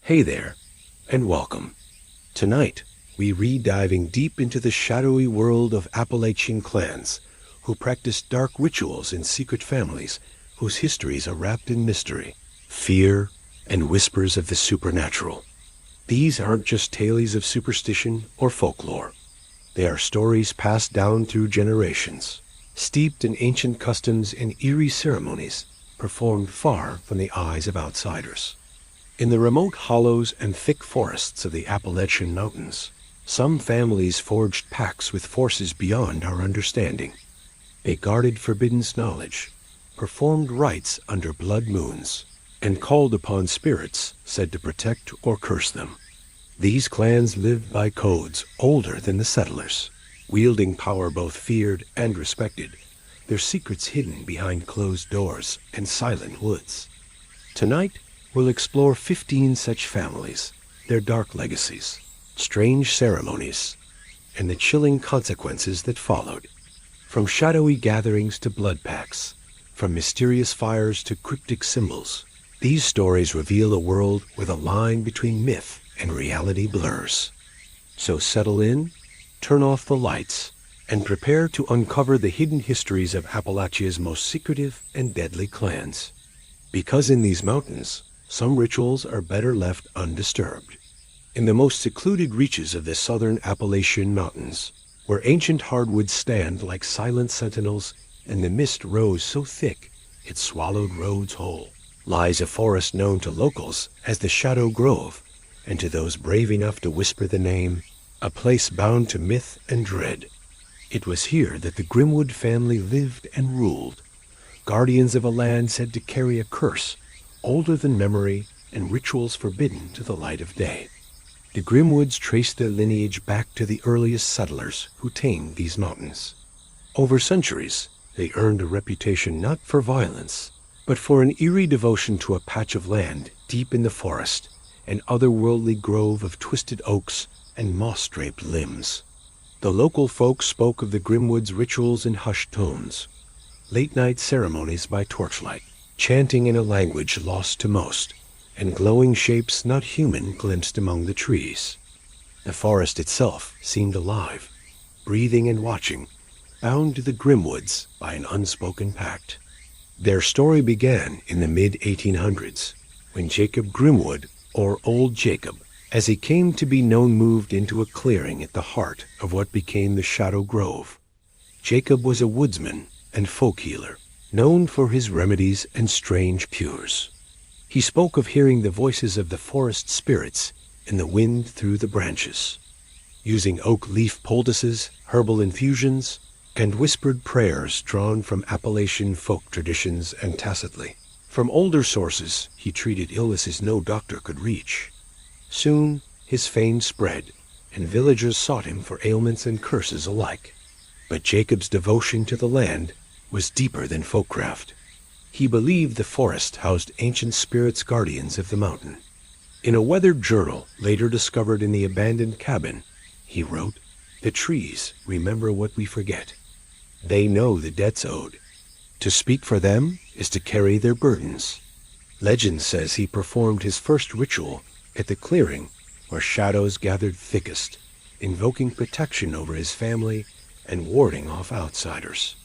Hey there, and welcome. Tonight, we re-diving deep into the shadowy world of Appalachian clans who practice dark rituals in secret families whose histories are wrapped in mystery, fear, and whispers of the supernatural. These aren't just tales of superstition or folklore. They are stories passed down through generations, steeped in ancient customs and eerie ceremonies performed far from the eyes of outsiders. In the remote hollows and thick forests of the Appalachian Mountains, some families forged pacts with forces beyond our understanding. They guarded forbidden knowledge, performed rites under blood moons, and called upon spirits said to protect or curse them. These clans lived by codes older than the settlers, wielding power both feared and respected, their secrets hidden behind closed doors and silent woods. Tonight, we'll explore 15 such families, their dark legacies, strange ceremonies, and the chilling consequences that followed. From shadowy gatherings to blood pacts, from mysterious fires to cryptic symbols, these stories reveal a world where the line between myth and reality blurs. So settle in, turn off the lights, and prepare to uncover the hidden histories of Appalachia's most secretive and deadly clans. Because in these mountains, some rituals are better left undisturbed. In the most secluded reaches of the southern Appalachian Mountains, where ancient hardwoods stand like silent sentinels and the mist rose so thick it swallowed roads whole, lies a forest known to locals as the Shadow Grove, and to those brave enough to whisper the name, a place bound to myth and dread. It was here that the Grimwood family lived and ruled, guardians of a land said to carry a curse older than memory and rituals forbidden to the light of day. The Grimwoods trace their lineage back to the earliest settlers who tamed these mountains. Over centuries, they earned a reputation not for violence, but for an eerie devotion to a patch of land deep in the forest, an otherworldly grove of twisted oaks and moss-draped limbs. The local folk spoke of the Grimwoods' rituals in hushed tones, late-night ceremonies by torchlight, chanting in a language lost to most, and glowing shapes not human glimpsed among the trees. The forest itself seemed alive, breathing and watching, bound to the Grimwoods by an unspoken pact. Their story began in the mid-1800s, when Jacob Grimwood, or Old Jacob, as he came to be known, moved into a clearing at the heart of what became the Shadow Grove. Jacob was a woodsman and folk healer, known for his remedies and strange cures. He spoke of hearing the voices of the forest spirits in the wind through the branches, using oak leaf poultices, herbal infusions, and whispered prayers drawn from Appalachian folk traditions and tacitly. From older sources, he treated illnesses no doctor could reach. Soon, his fame spread, and villagers sought him for ailments and curses alike. But Jacob's devotion to the land was deeper than folkcraft. He believed the forest housed ancient spirits guardians of the mountain. In a weathered journal later discovered in the abandoned cabin, he wrote, "The trees remember what we forget. They know the debts owed. To speak for them is to carry their burdens." Legend says he performed his first ritual at the clearing where shadows gathered thickest, invoking protection over his family and warding off outsiders.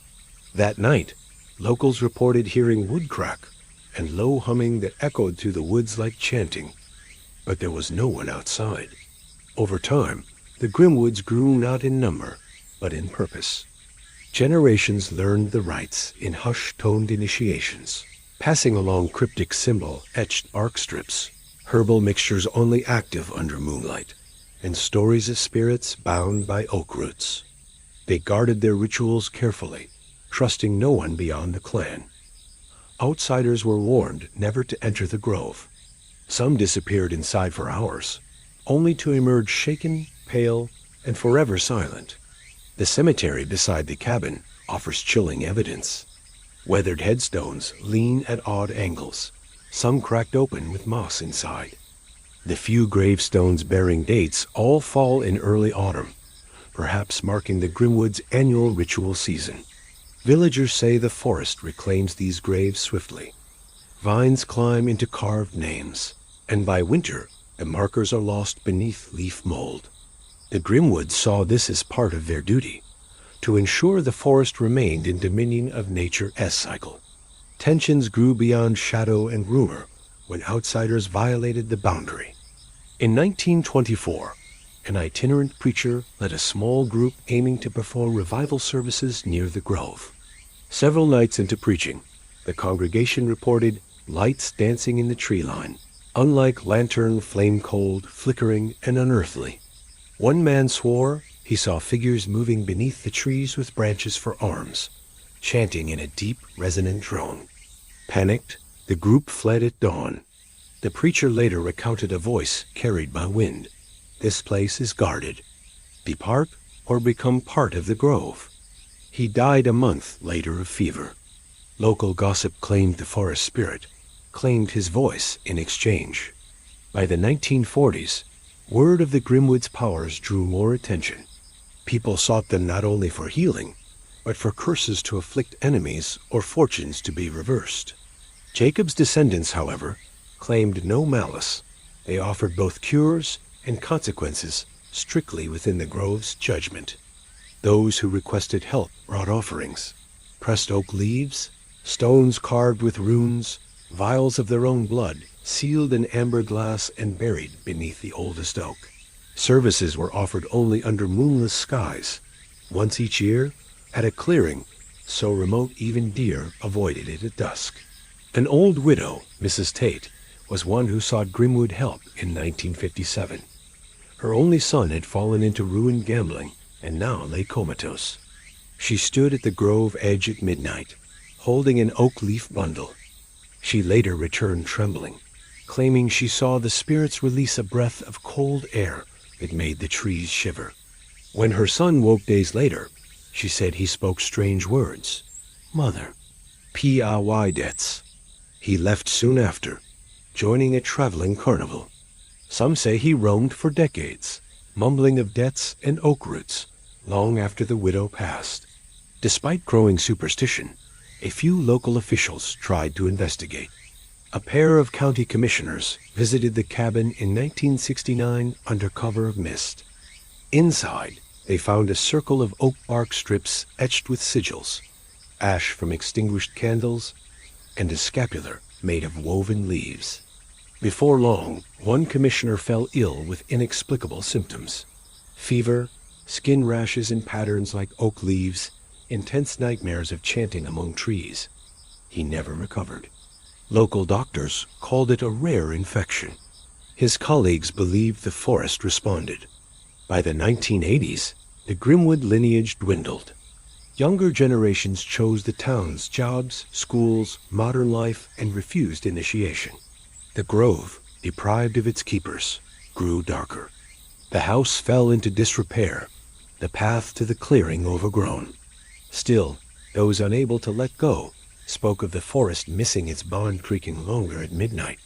That night, locals reported hearing wood crack and low humming that echoed through the woods like chanting. But there was no one outside. Over time, the Grimwoods grew not in number, but in purpose. Generations learned the rites in hush-toned initiations, passing along cryptic symbol-etched bark strips, herbal mixtures only active under moonlight, and stories of spirits bound by oak roots. They guarded their rituals carefully, trusting no one beyond the clan. Outsiders were warned never to enter the grove. Some disappeared inside for hours, only to emerge shaken, pale, and forever silent. The cemetery beside the cabin offers chilling evidence. Weathered headstones lean at odd angles, some cracked open with moss inside. The few gravestones bearing dates all fall in early autumn, perhaps marking the Grimwoods' annual ritual season. Villagers say the forest reclaims these graves swiftly. Vines climb into carved names, and by winter, The markers are lost beneath leaf mold. The Grimwoods saw this as part of their duty, to ensure the forest remained in dominion of nature's cycle. Tensions grew beyond shadow and rumor when outsiders violated the boundary. In 1924, an itinerant preacher led a small group aiming to perform revival services near the grove. Several nights into preaching, the congregation reported lights dancing in the tree line, unlike lantern flame-cold, flickering, and unearthly. One man swore he saw figures moving beneath the trees with branches for arms, chanting in a deep, resonant drone. Panicked, the group fled at dawn. The preacher later recounted a voice carried by wind. "This place is guarded. Depart or become part of the grove." He died a month later of fever. Local gossip claimed the forest spirit claimed his voice in exchange. By the 1940s, word of the Grimwoods' powers drew more attention. People sought them not only for healing, but for curses to afflict enemies or fortunes to be reversed. Jacob's descendants, however, claimed no malice. They offered both cures and consequences strictly within the grove's judgment. Those who requested help brought offerings: pressed oak leaves, stones carved with runes, vials of their own blood, sealed in amber glass and buried beneath the oldest oak. Services were offered only under moonless skies, once each year, at a clearing so remote even deer avoided it at dusk. An old widow, Mrs. Tate, was one who sought Grimwood help in 1957. Her only son had fallen into ruined gambling and now lay comatose. She stood at the grove edge at midnight, holding an oak leaf bundle. She later returned trembling, claiming she saw the spirits release a breath of cold air that made the trees shiver. When her son woke days later, she said he spoke strange words. "Mother, P-A-Y-dets." He left soon after, joining a traveling carnival. Some say he roamed for decades, mumbling of debts and oak roots, long after the widow passed. Despite growing superstition, a few local officials tried to investigate. A pair of county commissioners visited the cabin in 1969 under cover of mist. Inside, they found a circle of oak bark strips etched with sigils, ash from extinguished candles, and a scapular made of woven leaves. Before long, one commissioner fell ill with inexplicable symptoms: fever, skin rashes in patterns like oak leaves, intense nightmares of chanting among trees. He never recovered. Local doctors called it a rare infection. His colleagues believed the forest responded. By the 1980s, the Grimwood lineage dwindled. Younger generations chose the town's jobs, schools, modern life, and refused initiation. The grove, deprived of its keepers, grew darker. The house fell into disrepair, the path to the clearing overgrown. Still, those unable to let go spoke of the forest missing its bond creaking longer at midnight,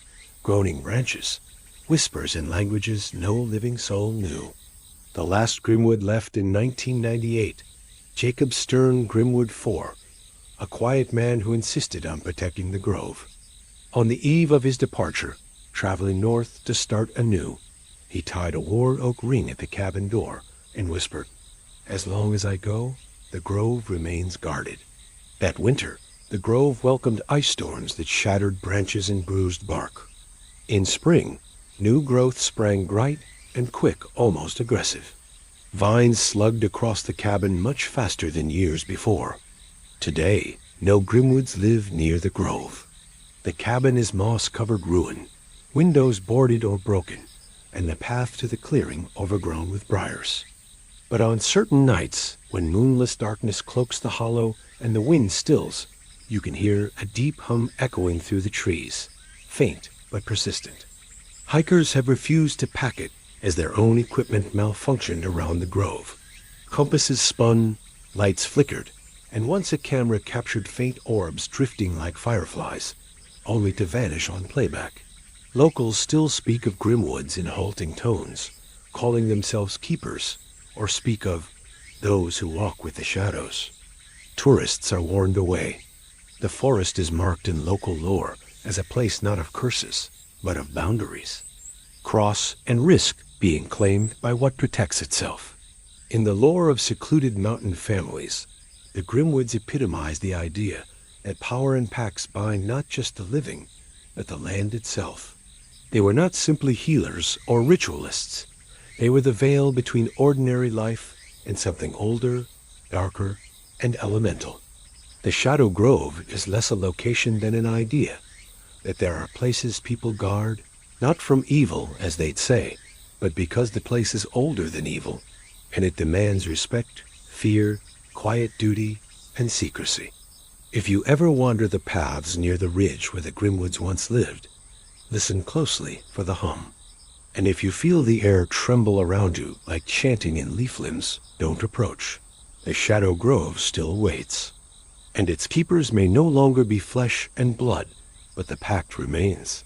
groaning branches, whispers in languages no living soul knew. The last Grimwood left in 1998, Jacob Stern Grimwood IV, a quiet man who insisted on protecting the grove. On the eve of his departure, traveling north to start anew, he tied a worn oak ring at the cabin door and whispered, "As long as I go, the grove remains guarded." That winter, the grove welcomed ice storms that shattered branches and bruised bark. In spring, new growth sprang bright and quick, almost aggressive. Vines slugged across the cabin much faster than years before. Today, no Grimwoods live near the grove. The cabin is moss-covered ruin, windows boarded or broken, and the path to the clearing overgrown with briars. But on certain nights, when moonless darkness cloaks the hollow and the wind stills, you can hear a deep hum echoing through the trees, faint but persistent. Hikers have refused to pack it as their own equipment malfunctioned around the grove. Compasses spun, lights flickered, and once a camera captured faint orbs drifting like fireflies, only to vanish on playback. Locals still speak of Grimwoods in halting tones, calling themselves keepers, or speak of those who walk with the shadows. Tourists are warned away. The forest is marked in local lore as a place not of curses, but of boundaries. cross, and risk being claimed by what protects itself. In the lore of secluded mountain families, the Grimwoods epitomize the idea that power and pacts bind not just the living, but the land itself. They were not simply healers or ritualists. They were the veil between ordinary life and something older, darker, and elemental. The Shadow Grove is less a location than an idea, that there are places people guard, not from evil, as they'd say, but because the place is older than evil, and it demands respect, fear, quiet duty, and secrecy. If you ever wander the paths near the ridge where the Grimwoods once lived, listen closely for the hum. And if you feel the air tremble around you like chanting in leaf limbs, don't approach. The Shadow Grove still waits. And its keepers may no longer be flesh and blood, but the pact remains.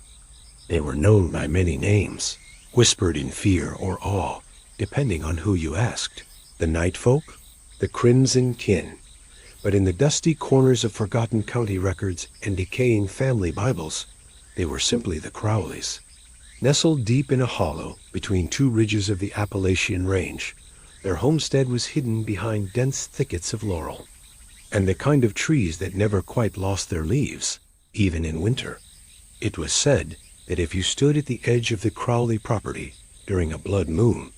They were known by many names, whispered in fear or awe, depending on who you asked. The Night Folk, the Crimson Kin. But in the dusty corners of forgotten county records and decaying family Bibles, they were simply the Crowleys. Nestled deep in a hollow between two ridges of the Appalachian Range, their homestead was hidden behind dense thickets of laurel, and the kind of trees that never quite lost their leaves, even in winter. It was said that if you stood at the edge of the Crowley property during a blood moon,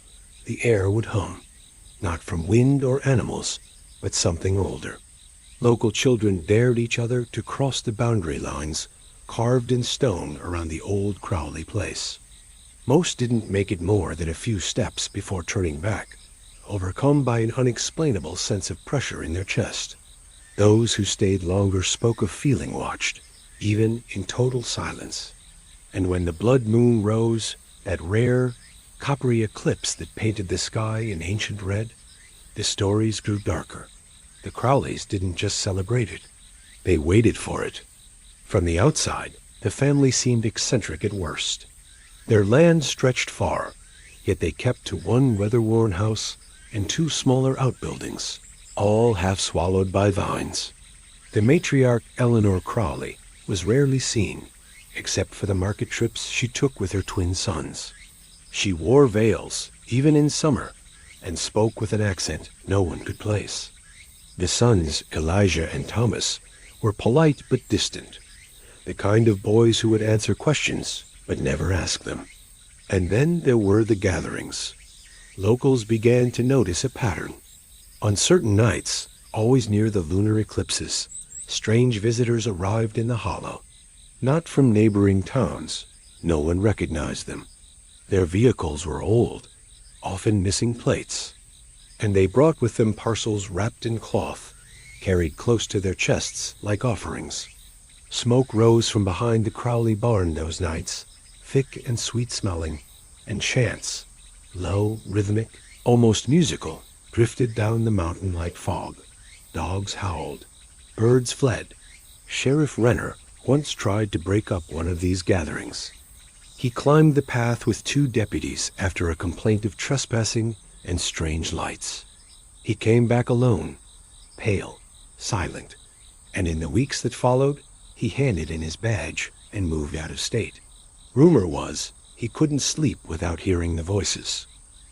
the air would hum, not from wind or animals, but something older. Local children dared each other to cross the boundary lines carved in stone around the old Crowley place. Most didn't make it more than a few steps before turning back, overcome by an unexplainable sense of pressure in their chest. Those who stayed longer spoke of feeling watched, even in total silence. And when the blood moon rose, that rare, coppery eclipse that painted the sky in ancient red, the stories grew darker. The Crowleys didn't just celebrate it. They waited for it. From the outside, the family seemed eccentric at worst. Their land stretched far, yet they kept to one weather-worn house and two smaller outbuildings, all half swallowed by vines. The matriarch Eleanor Crowley was rarely seen, except for the market trips she took with her twin sons. She wore veils, even in summer, and spoke with an accent no one could place. The sons, Elijah and Thomas, were polite but distant, the kind of boys who would answer questions but never ask them. And then there were the gatherings. Locals began to notice a pattern. On certain nights, always near the lunar eclipses, strange visitors arrived in the hollow. Not from neighboring towns. No one recognized them. Their vehicles were old, often missing plates, and they brought with them parcels wrapped in cloth, carried close to their chests like offerings. Smoke rose from behind the Crowley barn those nights, thick and sweet-smelling, and chants, low, rhythmic, almost musical, drifted down the mountain like fog. Dogs howled. Birds fled. Sheriff Renner once tried to break up one of these gatherings. He climbed the path with two deputies after a complaint of trespassing and strange lights. He came back alone, pale, silent, and in the weeks that followed, he handed in his badge and moved out of state. Rumor was he couldn't sleep without hearing the voices.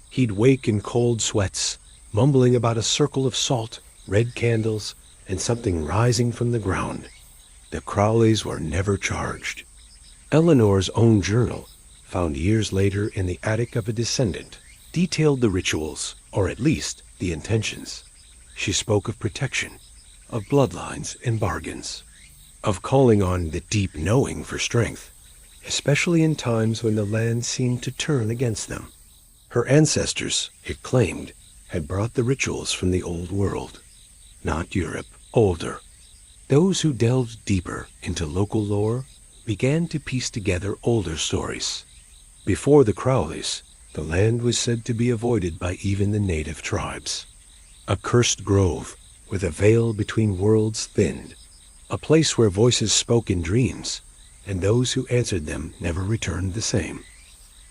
He'd wake in cold sweats, mumbling about a circle of salt, red candles, and something rising from the ground. The Crowleys were never charged. Eleanor's own journal, found years later in the attic of a descendant, detailed the rituals, or at least the intentions. She spoke of protection, of bloodlines and bargains, of calling on the deep knowing for strength, especially in times when the land seemed to turn against them. Her ancestors, it claimed, had brought the rituals from the old world, not Europe, older. Those who delved deeper into local lore began to piece together older stories. Before the Crowleys, the land was said to be avoided by even the native tribes. A cursed grove with a veil between worlds thinned, a place where voices spoke in dreams, and those who answered them never returned the same.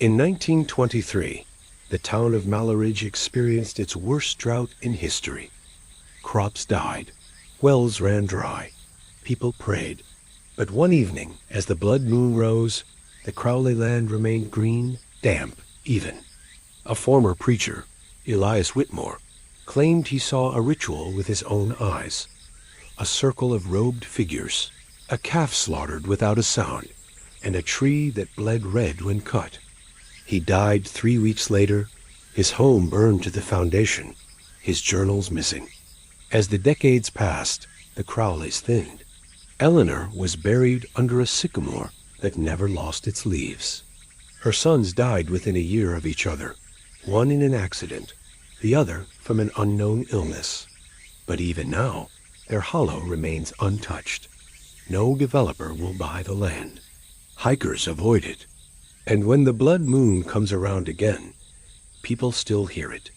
In 1923, the town of Malaridge experienced its worst drought in history. Crops died, wells ran dry, people prayed. But one evening, as the blood moon rose, the Crowley land remained green, damp even. A former preacher, Elias Whitmore, claimed he saw a ritual with his own eyes. A circle of robed figures, a calf slaughtered without a sound, and a tree that bled red when cut. He died 3 weeks later, his home burned to the foundation, his journals missing. As the decades passed, the Crowleys thinned. Eleanor was buried under a sycamore that never lost its leaves. Her sons died within a year of each other, one in an accident, the other from an unknown illness. But even now, their hollow remains untouched. No developer will buy the land. Hikers avoid it. And when the blood moon comes around again, people still hear it.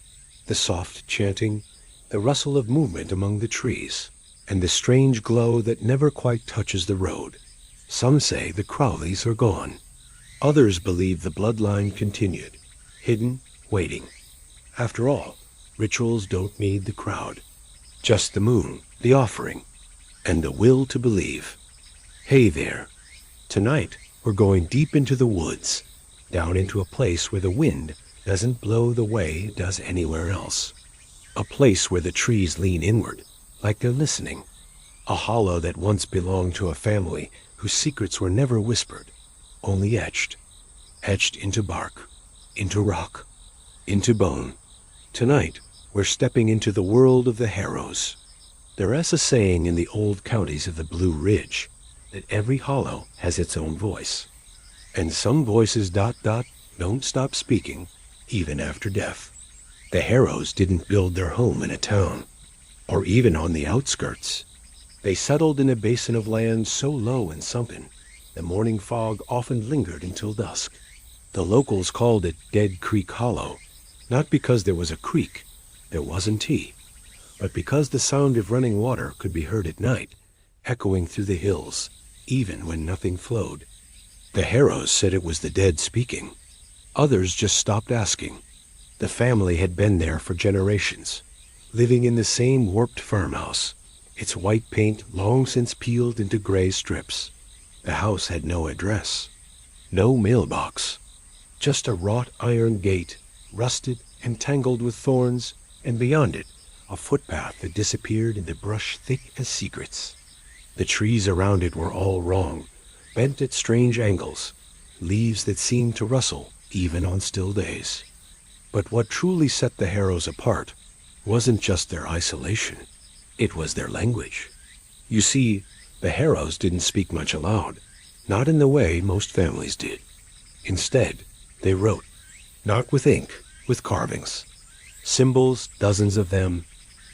The soft chanting, the rustle of movement among the trees, and the strange glow that never quite touches the road. Some say the Crowleys are gone. Others believe the bloodline continued, hidden, waiting. After all, rituals don't need the crowd. Just the moon, the offering, and the will to believe. Hey there. Tonight, we're going deep into the woods, down into a place where the wind doesn't blow the way it does anywhere else. A place where the trees lean inward, like they're listening. A hollow that once belonged to a family whose secrets were never whispered, only etched. Etched into bark, into rock, into bone. Tonight, we're stepping into the world of the Harrows. There is a saying in the old counties of the Blue Ridge that every hollow has its own voice. And some voices ... don't stop speaking, even after death. The Harrows didn't build their home in a town, or even on the outskirts. They settled in a basin of land so low and sunken, the morning fog often lingered until dusk. The locals called it Dead Creek Hollow, not because there was a creek, there wasn't tea, but because the sound of running water could be heard at night, echoing through the hills, even when nothing flowed. The Harrows said it was the dead speaking. Others just stopped asking. The family had been there for generations, living in the same warped farmhouse, its white paint long since peeled into gray strips. The house had no address, no mailbox, just a wrought iron gate, rusted and tangled with thorns, and beyond it, a footpath that disappeared in the brush thick as secrets. The trees around it were all wrong, bent at strange angles, leaves that seemed to rustle even on still days. But what truly set the Harrows apart wasn't just their isolation, it was their language. You see, the Harrows didn't speak much aloud, not in the way most families did. Instead, they wrote, not with ink, with carvings. Symbols, dozens of them,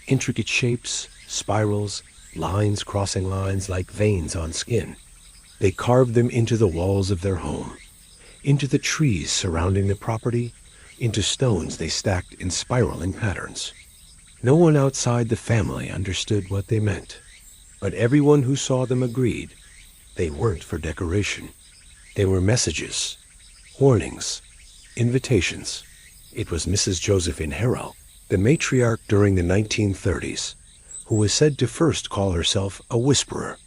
intricate shapes, spirals, lines crossing lines like veins on skin. They carved them into the walls of their home, into the trees surrounding the property, into stones they stacked in spiraling patterns. No one outside the family understood what they meant, but everyone who saw them agreed they weren't for decoration. They were messages, warnings, invitations. It was Mrs. Josephine Harrow, the matriarch during the 1930s, who was said to first call herself a whisperer.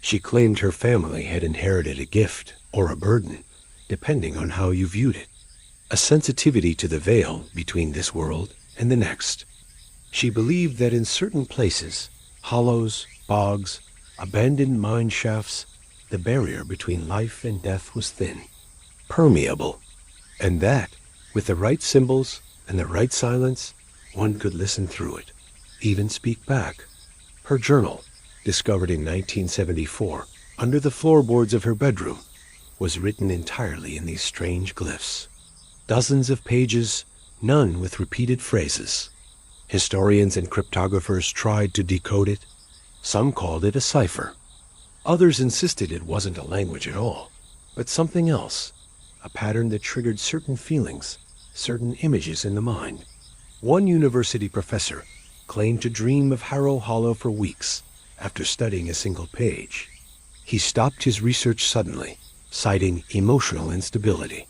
She claimed her family had inherited a gift or a burden, depending on how you viewed it, a sensitivity to the veil between this world and the next. She believed that in certain places, hollows, bogs, abandoned mine shafts, the barrier between life and death was thin, permeable, and that, with the right symbols and the right silence, one could listen through it, even speak back. Her journal, discovered in 1974 under the floorboards of her bedroom, was written entirely in these strange glyphs. Dozens of pages, none with repeated phrases. Historians and cryptographers tried to decode it. Some called it a cipher. Others insisted it wasn't a language at all, but something else, a pattern that triggered certain feelings, certain images in the mind. One university professor claimed to dream of Harrow Hollow for weeks after studying a single page. He stopped his research suddenly, citing emotional instability.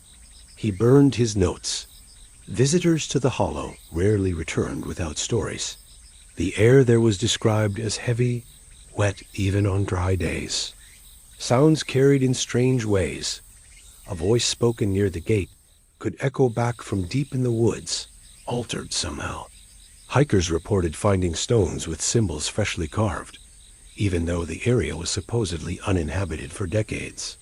He burned his notes. Visitors to the hollow rarely returned without stories. The air there was described as heavy, wet even on dry days. Sounds carried in strange ways. A voice spoken near the gate could echo back from deep in the woods, altered somehow. Hikers reported finding stones with symbols freshly carved, even though the area was supposedly uninhabited for decades.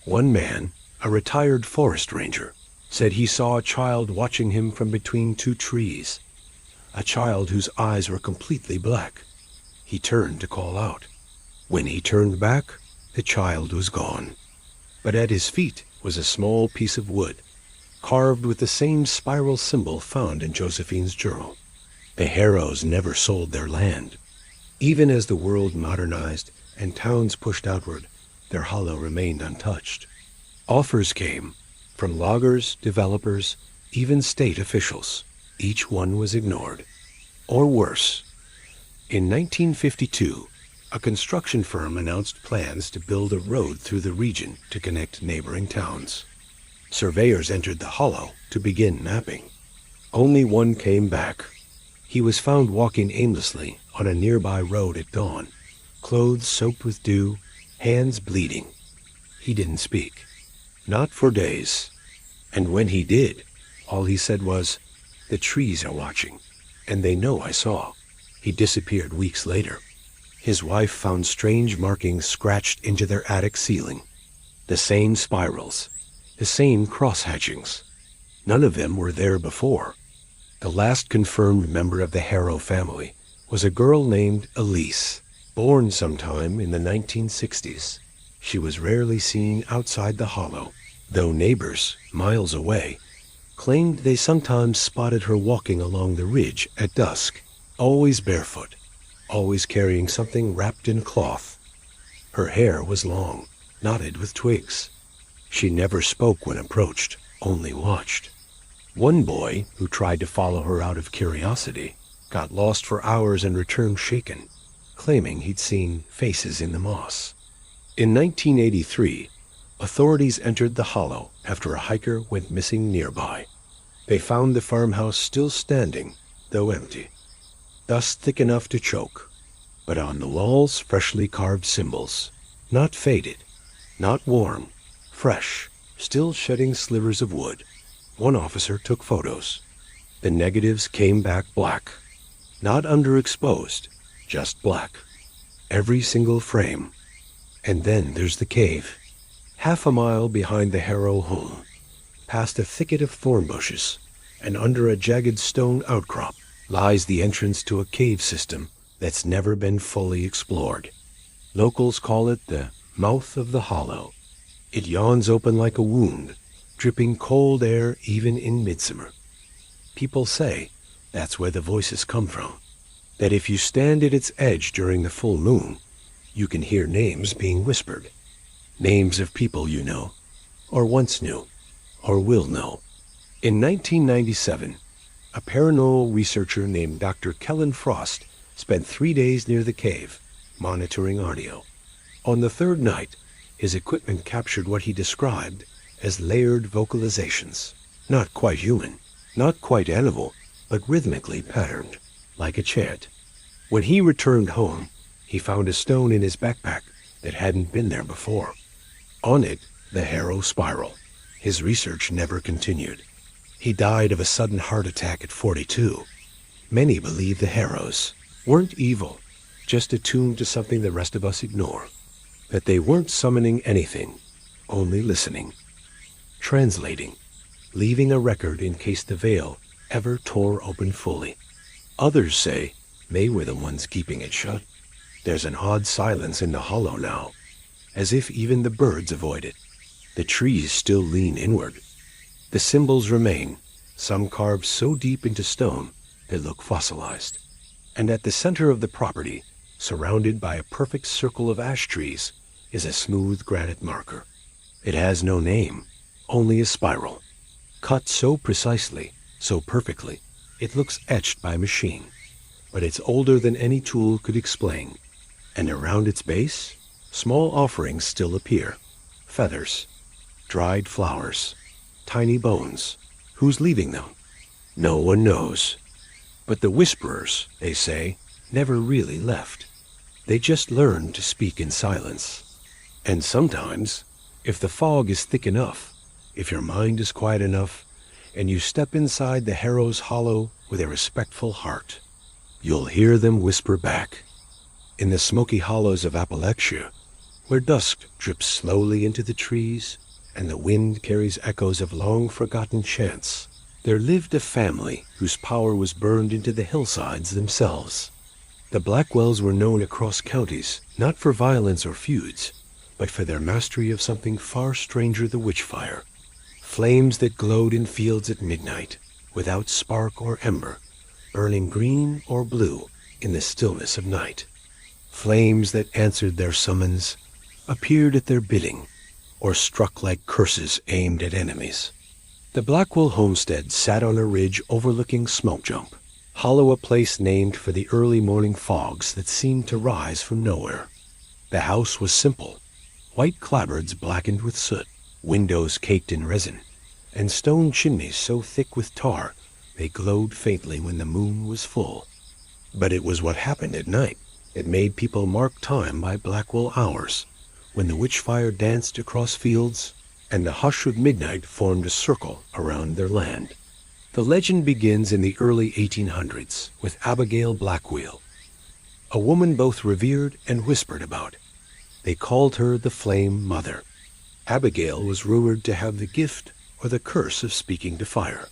One man, a retired forest ranger, said he saw a child watching him from between two trees, a child whose eyes were completely black. He turned to call out. When he turned back, the child was gone. But at his feet was a small piece of wood, carved with the same spiral symbol found in Josephine's journal. The Harrows never sold their land. Even as the world modernized and towns pushed outward, their hollow remained untouched. Offers came from loggers, developers, even state officials. Each one was ignored. Or worse. In 1952, a construction firm announced plans to build a road through the region to connect neighboring towns. Surveyors entered the hollow to begin mapping. Only one came back. He was found walking aimlessly on a nearby road at dawn, clothes soaked with dew, hands bleeding. He didn't speak. Not for days. And when he did, all he said was, "The trees are watching, and they know I saw." He disappeared weeks later. His wife found strange markings scratched into their attic ceiling. The same spirals, the same cross-hatchings. None of them were there before. The last confirmed member of the Harrow family was a girl named Elise, born sometime in the 1960s. She was rarely seen outside the hollow, though neighbors, miles away, claimed they sometimes spotted her walking along the ridge at dusk, always barefoot, always carrying something wrapped in cloth. Her hair was long, knotted with twigs. She never spoke when approached, only watched. One boy, who tried to follow her out of curiosity, got lost for hours and returned shaken, claiming he'd seen faces in the moss. In 1983, authorities entered the hollow after a hiker went missing nearby. They found the farmhouse still standing, though empty. Dust thick enough to choke, but on the walls freshly carved symbols, not faded, not worn, fresh, still shedding slivers of wood. One officer took photos. The negatives came back black, not underexposed, just black. Every single frame. And then there's the cave, half a mile behind the Harrow home, past a thicket of thorn bushes, and under a jagged stone outcrop lies the entrance to a cave system that's never been fully explored. Locals call it the mouth of the hollow. It yawns open like a wound, dripping cold air even in midsummer. People say that's where the voices come from, that if you stand at its edge during the full moon, you can hear names being whispered, names of people you know, or once knew, or will know. In 1997, a paranormal researcher named Dr. Kellen Frost spent 3 days near the cave, monitoring audio. On the third night, his equipment captured what he described as layered vocalizations. Not quite human, not quite animal, but rhythmically patterned, like a chant. When he returned home, he found a stone in his backpack that hadn't been there before. On it, the Harrow spiral. His research never continued. He died of a sudden heart attack at 42. Many believe the Harrows weren't evil, just attuned to something the rest of us ignore. That they weren't summoning anything, only listening, translating, leaving a record in case the veil ever tore open fully. Others say they were the ones keeping it shut. There's an odd silence in the hollow now, as if even the birds avoid it. The trees still lean inward. The symbols remain, some carved so deep into stone they look fossilized. And at the center of the property, surrounded by a perfect circle of ash trees, is a smooth granite marker. It has no name, only a spiral, cut so precisely, so perfectly, it looks etched by machine. But it's older than any tool could explain. And around its base, small offerings still appear. Feathers, dried flowers, tiny bones. Who's leaving them? No one knows. But the whisperers, they say, never really left. They just learned to speak in silence. And sometimes, if the fog is thick enough, if your mind is quiet enough, and you step inside the harrow's hollow with a respectful heart. You'll hear them whisper back. In the smoky hollows of Appalachia, where dusk drips slowly into the trees and the wind carries echoes of long-forgotten chants, there lived a family whose power was burned into the hillsides themselves. The Blackwells were known across counties not for violence or feuds, but for their mastery of something far stranger, the witchfire. Flames that glowed in fields at midnight, without spark or ember, burning green or blue in the stillness of night. Flames that answered their summons, appeared at their bidding, or struck like curses aimed at enemies. The Blackwell homestead sat on a ridge overlooking Smoke Jump, Hollow, a place named for the early morning fogs that seemed to rise from nowhere. The house was simple, white clapboards blackened with soot, windows caked in resin, and stone chimneys so thick with tar they glowed faintly when the moon was full. But it was what happened at night that made people mark time by Blackwell hours, when the witchfire danced across fields and the hush of midnight formed a circle around their land. The legend begins in the early 1800s with Abigail Blackwell, a woman both revered and whispered about. They called her the Flame Mother. Abigail was rumored to have the gift or the curse of speaking to fire.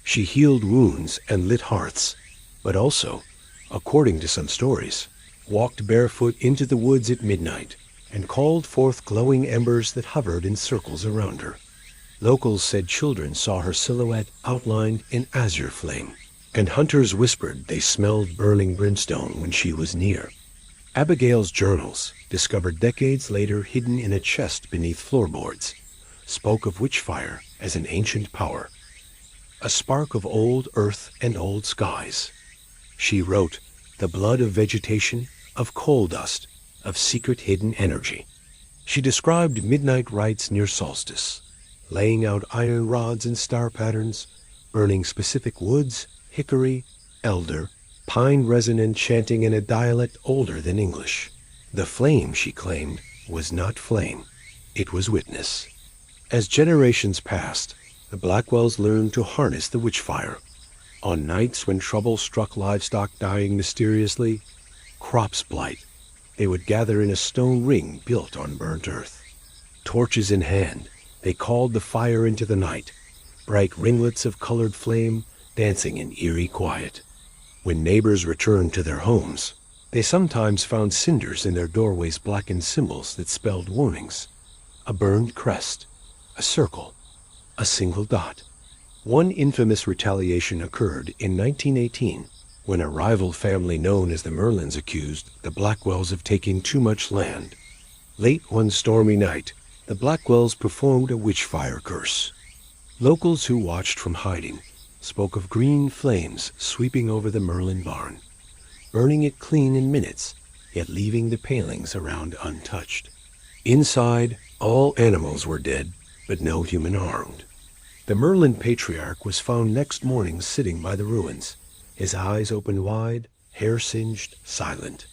She healed wounds and lit hearths, but also, according to some stories, walked barefoot into the woods at midnight and called forth glowing embers that hovered in circles around her. Locals said children saw her silhouette outlined in azure flame, and hunters whispered they smelled burning brimstone when she was near. Abigail's journals, discovered decades later hidden in a chest beneath floorboards, spoke of witchfire as an ancient power, a spark of old earth and old skies. She wrote, the blood of vegetation, of coal dust, of secret hidden energy. She described midnight rites near solstice, laying out iron rods and star patterns, burning specific woods, hickory, elder, pine resin, and chanting in a dialect older than English. The flame, she claimed, was not flame. It was witness. As generations passed, the Blackwells learned to harness the witchfire. On nights when trouble struck livestock dying mysteriously, crops blight, they would gather in a stone ring built on burnt earth. Torches in hand, they called the fire into the night, bright ringlets of colored flame dancing in eerie quiet. When neighbors returned to their homes, they sometimes found cinders in their doorways, blackened symbols that spelled warnings. A burned crest, a circle, a single dot. One infamous retaliation occurred in 1918 when a rival family known as the Merlins accused the Blackwells of taking too much land. Late one stormy night, the Blackwells performed a witchfire curse. Locals who watched from hiding spoke of green flames sweeping over the Merlin barn, burning it clean in minutes, yet leaving the palings around untouched. Inside, all animals were dead, but no human harmed. The Merlin patriarch was found next morning sitting by the ruins, his eyes open wide, hair singed, silent.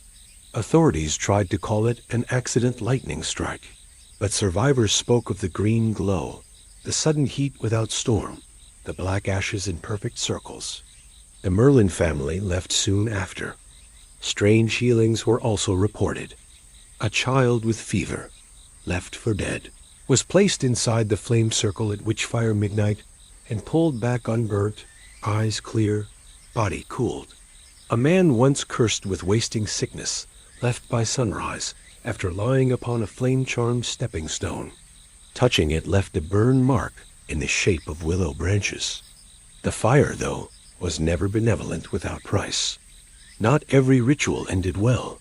Authorities tried to call it an accident lightning strike, but survivors spoke of the green glow, the sudden heat without storm, the black ashes in perfect circles. The Merlin family left soon after. Strange healings were also reported. A child with fever, left for dead, was placed inside the flame circle at witchfire midnight and pulled back unburnt, eyes clear, body cooled. A man once cursed with wasting sickness left by sunrise after lying upon a flame-charmed stepping stone. Touching it left a burn mark in the shape of willow branches. The fire, though, was never benevolent without price. Not every ritual ended well.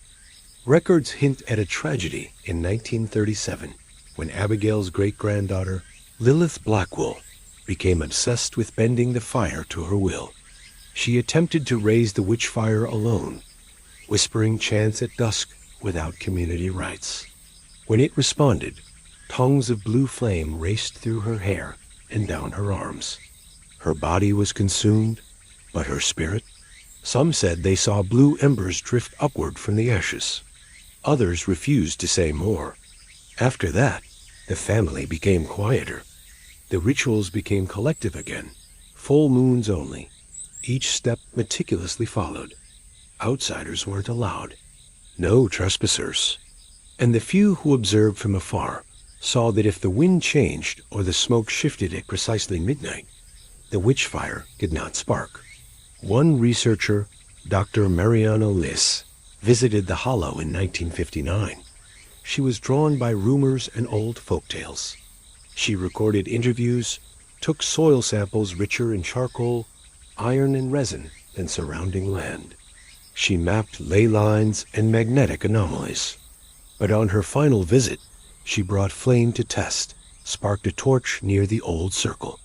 Records hint at a tragedy in 1937 when Abigail's great-granddaughter, Lilith Blackwell, became obsessed with bending the fire to her will. She attempted to raise the witchfire alone, whispering chants at dusk without community rites. When it responded, tongues of blue flame raced through her hair and down her arms. Her body was consumed, but her spirit? Some said they saw blue embers drift upward from the ashes. Others refused to say more. After that, the family became quieter. The rituals became collective again, Full moons only, each step meticulously followed. Outsiders weren't allowed. No trespassers. And the few who observed from afar saw that if the wind changed or the smoke shifted at precisely midnight, the witch fire did not spark. One researcher, Dr. Mariana Liss, visited the hollow in 1959. She was drawn by rumors and old folktales. She recorded interviews, took soil samples richer in charcoal, iron, and resin than surrounding land. She mapped ley lines and magnetic anomalies. But on her final visit, she brought flame to test, sparked a torch near the old circle.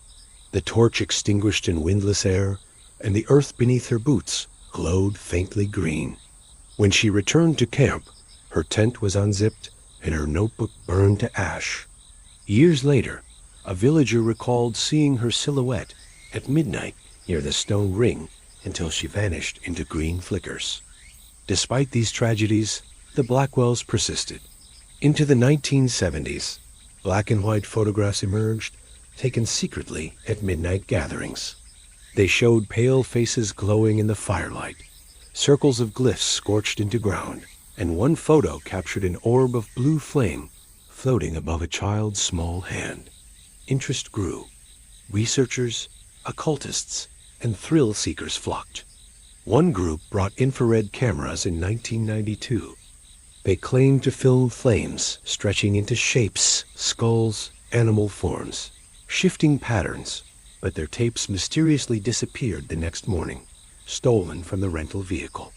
The torch extinguished in windless air, and the earth beneath her boots glowed faintly green. When she returned to camp, her tent was unzipped and her notebook burned to ash. Years later, a villager recalled seeing her silhouette at midnight near the stone ring until she vanished into green flickers. Despite these tragedies, the Blackwells persisted. Into the 1970s, black and white photographs emerged, taken secretly at midnight gatherings. They showed pale faces glowing in the firelight, circles of glyphs scorched into ground, and one photo captured an orb of blue flame floating above a child's small hand. Interest grew. Researchers, occultists, and thrill seekers flocked. One group brought infrared cameras in 1992. They claimed to film flames stretching into shapes, skulls, animal forms, shifting patterns, but their tapes mysteriously disappeared the next morning, stolen from the rental vehicle.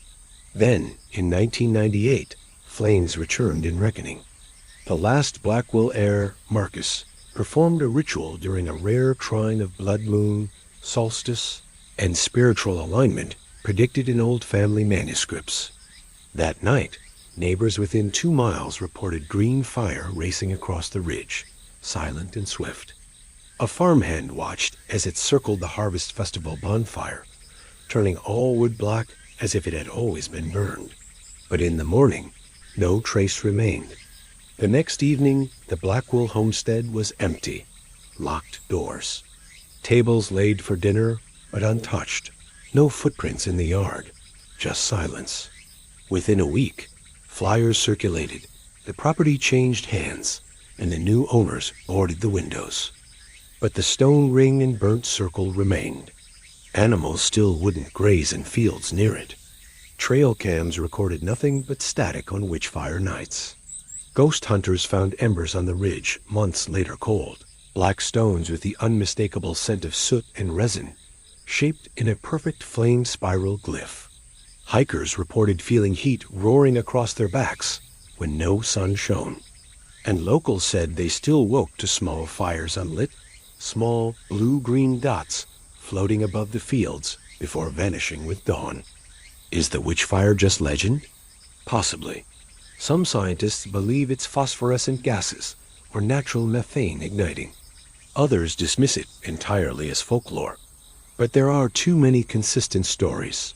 Then, in 1998, flames returned in reckoning. The last Blackwell heir, Marcus, performed a ritual during a rare trine of blood moon, solstice, and spiritual alignment predicted in old family manuscripts. That night, neighbors within 2 miles reported green fire racing across the ridge, silent and swift. A farmhand watched as it circled the Harvest Festival bonfire, turning all wood black as if it had always been burned. But in the morning, no trace remained. The next evening, the Blackwell homestead was empty, locked doors. Tables laid for dinner, but untouched. No footprints in the yard, just silence. Within a week, flyers circulated. The property changed hands, and the new owners boarded the windows. But the stone ring and burnt circle remained. Animals still wouldn't graze in fields near it. Trail cams recorded nothing but static on witchfire nights. Ghost hunters found embers on the ridge, months later cold. Black stones with the unmistakable scent of soot and resin, shaped in a perfect flame spiral glyph. Hikers reported feeling heat roaring across their backs when no sun shone. And locals said they still woke to small fires unlit, small blue-green dots floating above the fields before vanishing with dawn. Is the witchfire just legend? Possibly. Some scientists believe it's phosphorescent gases or natural methane igniting. Others dismiss it entirely as folklore. But there are too many consistent stories,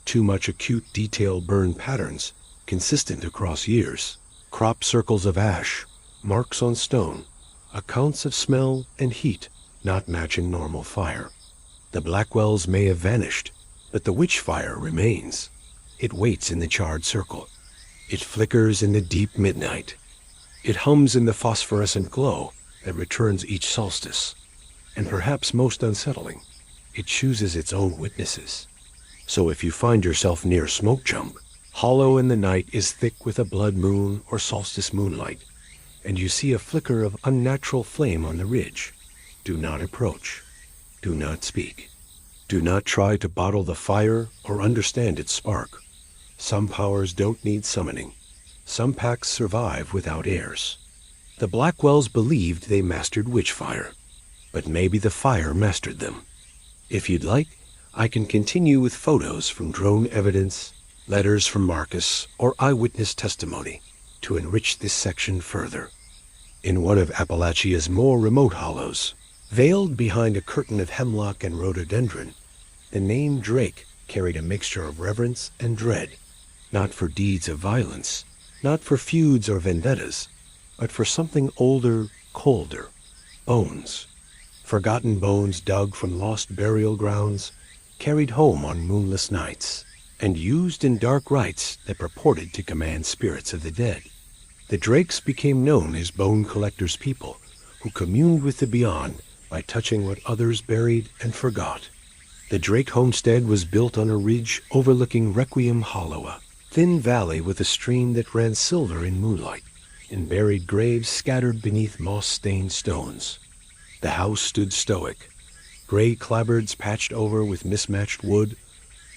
too much acute detail burn patterns, consistent across years, crop circles of ash, marks on stone, accounts of smell and heat not matching normal fire. The Blackwells may have vanished, but the witchfire remains. It waits in the charred circle. It flickers in the deep midnight. It hums in the phosphorescent glow that returns each solstice. And perhaps most unsettling, it chooses its own witnesses. So if you find yourself near Smoke Jump, hollow in the night is thick with a blood moon or solstice moonlight, and you see a flicker of unnatural flame on the ridge, do not approach. Do not speak. Do not try to bottle the fire or understand its spark. Some powers don't need summoning. Some pacts survive without heirs. The Blackwells believed they mastered witchfire, but maybe the fire mastered them. If you'd like, I can continue with photos from drone evidence, letters from Marcus, or eyewitness testimony to enrich this section further. In one of Appalachia's more remote hollows, veiled behind a curtain of hemlock and rhododendron, the name Drake carried a mixture of reverence and dread, not for deeds of violence, not for feuds or vendettas, but for something older, colder, bones. forgotten bones dug from lost burial grounds, carried home on moonless nights, and used in dark rites that purported to command spirits of the dead. The Drakes became known as bone collectors' people, who communed with the beyond by touching what others buried and forgot. The Drake homestead was built on a ridge overlooking Requiem Hollow, a thin valley with a stream that ran silver in moonlight, and buried graves scattered beneath moss-stained stones. The house stood stoic, gray clapboards patched over with mismatched wood,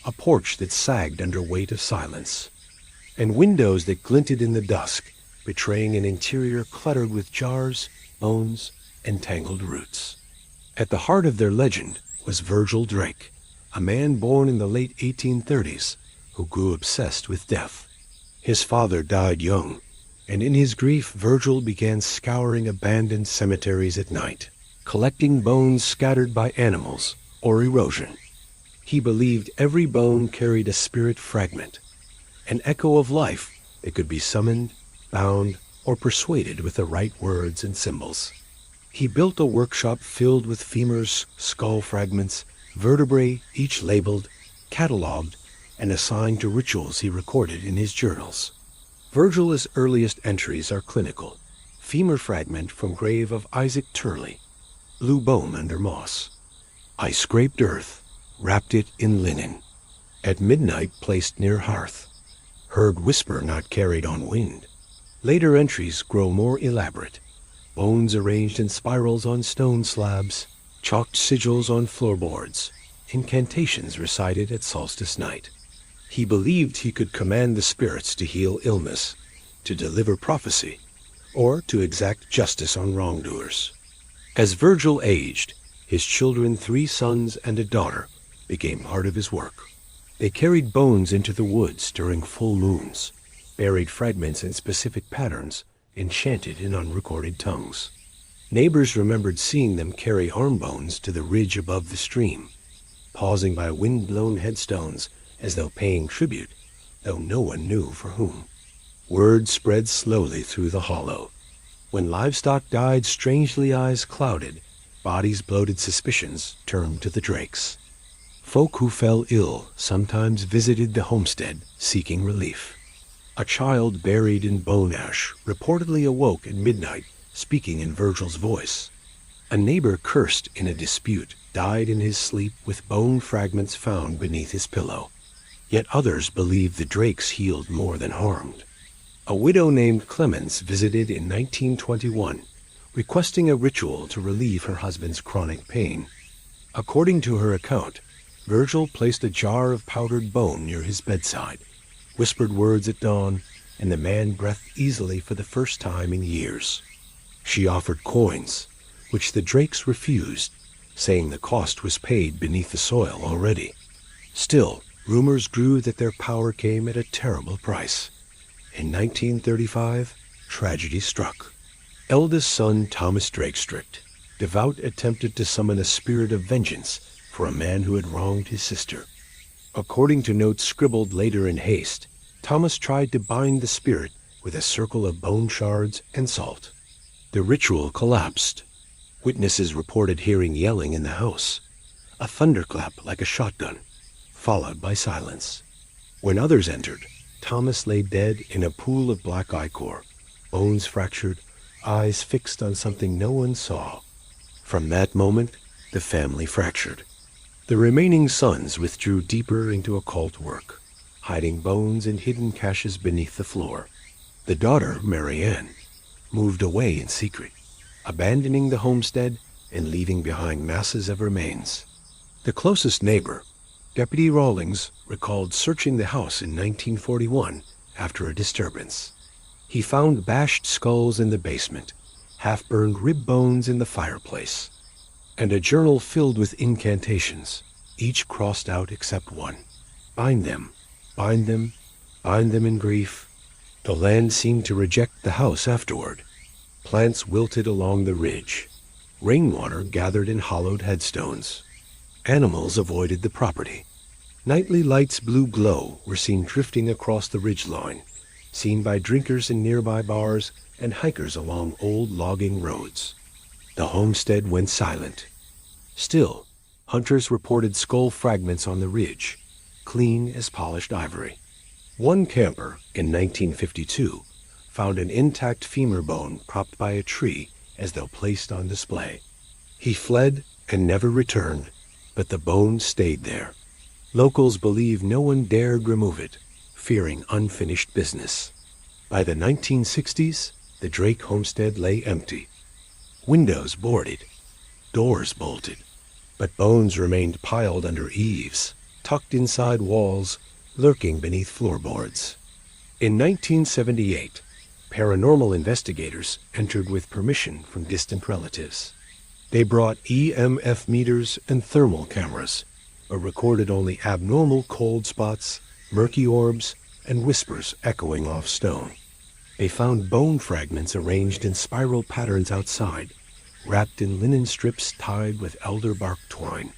a porch that sagged under weight of silence, and windows that glinted in the dusk, betraying an interior cluttered with jars, bones, and tangled roots. At the heart of their legend was Virgil Drake, a man born in the late 1830s who grew obsessed with death. His father died young, and in his grief Virgil began scouring abandoned cemeteries at night, collecting bones scattered by animals or erosion. He believed every bone carried a spirit fragment, an echo of life that could be summoned, bound, or persuaded with the right words and symbols. He built a workshop filled with femurs, skull fragments, vertebrae, each labeled, catalogued, and assigned to rituals he recorded in his journals. Virgil's earliest entries are clinical. Femur fragment from grave of Isaac Turley, blue bone under moss. I scraped earth, wrapped it in linen. At midnight placed near hearth. Heard whisper not carried on wind. Later entries grow more elaborate. Bones arranged in spirals on stone slabs, chalked sigils on floorboards, incantations recited at solstice night. He believed he could command the spirits to heal illness, to deliver prophecy, or to exact justice on wrongdoers. As Virgil aged, his children, 3 sons and a daughter, became part of his work. They carried bones into the woods during full moons, buried fragments in specific patterns, enchanted in unrecorded tongues. Neighbors remembered seeing them carry arm bones to the ridge above the stream, pausing by wind-blown headstones as though paying tribute, though no one knew for whom. Word spread slowly through the hollow. When livestock died, strangely eyes clouded, bodies bloated, suspicions turned to the Drakes. Folk who fell ill sometimes visited the homestead seeking relief. A child buried in bone ash reportedly awoke at midnight, speaking in Virgil's voice. A neighbor cursed in a dispute died in his sleep with bone fragments found beneath his pillow. Yet others believed the Drakes healed more than harmed. A widow named Clemens visited in 1921, requesting a ritual to relieve her husband's chronic pain. According to her account, Virgil placed a jar of powdered bone near his bedside, whispered words at dawn, and the man breathed easily for the first time in years. She offered coins, which the Drakes refused, saying the cost was paid beneath the soil already. Still, rumors grew that their power came at a terrible price. In 1935, tragedy struck. Eldest son Thomas Drakestrict, devout, attempted to summon a spirit of vengeance for a man who had wronged his sister. According to notes scribbled later in haste, Thomas tried to bind the spirit with a circle of bone shards and salt. The ritual collapsed. Witnesses reported hearing yelling in the house, a thunderclap like a shotgun, followed by silence. When others entered, Thomas lay dead in a pool of black ichor, bones fractured, eyes fixed on something no one saw. From that moment, the family fractured. The remaining sons withdrew deeper into occult work, hiding bones in hidden caches beneath the floor. The daughter, Marianne, moved away in secret, abandoning the homestead and leaving behind masses of remains. The closest neighbor, Deputy Rawlings, recalled searching the house in 1941 after a disturbance. He found bashed skulls in the basement, half-burned rib bones in the fireplace, and a journal filled with incantations, each crossed out except one. Bind them, bind them, bind them in grief. The land seemed to reject the house afterward. Plants wilted along the ridge. Rainwater gathered in hollowed headstones. Animals avoided the property. Nightly lights' blue glow were seen drifting across the ridgeline, seen by drinkers in nearby bars and hikers along old logging roads. The homestead went silent, Still, hunters reported skull fragments on the ridge, clean as polished ivory. One camper, in 1952, found an intact femur bone propped by a tree as though placed on display. He fled and never returned, but the bone stayed there. Locals believe no one dared remove it, fearing unfinished business. By the 1960s, the Drake homestead lay empty. Windows boarded, doors bolted, but bones remained piled under eaves, tucked inside walls, lurking beneath floorboards. In 1978, paranormal investigators entered with permission from distant relatives. They brought EMF meters and thermal cameras, but recorded only abnormal cold spots, murky orbs, and whispers echoing off stone. They found bone fragments arranged in spiral patterns outside, wrapped in linen strips tied with elder-bark twine.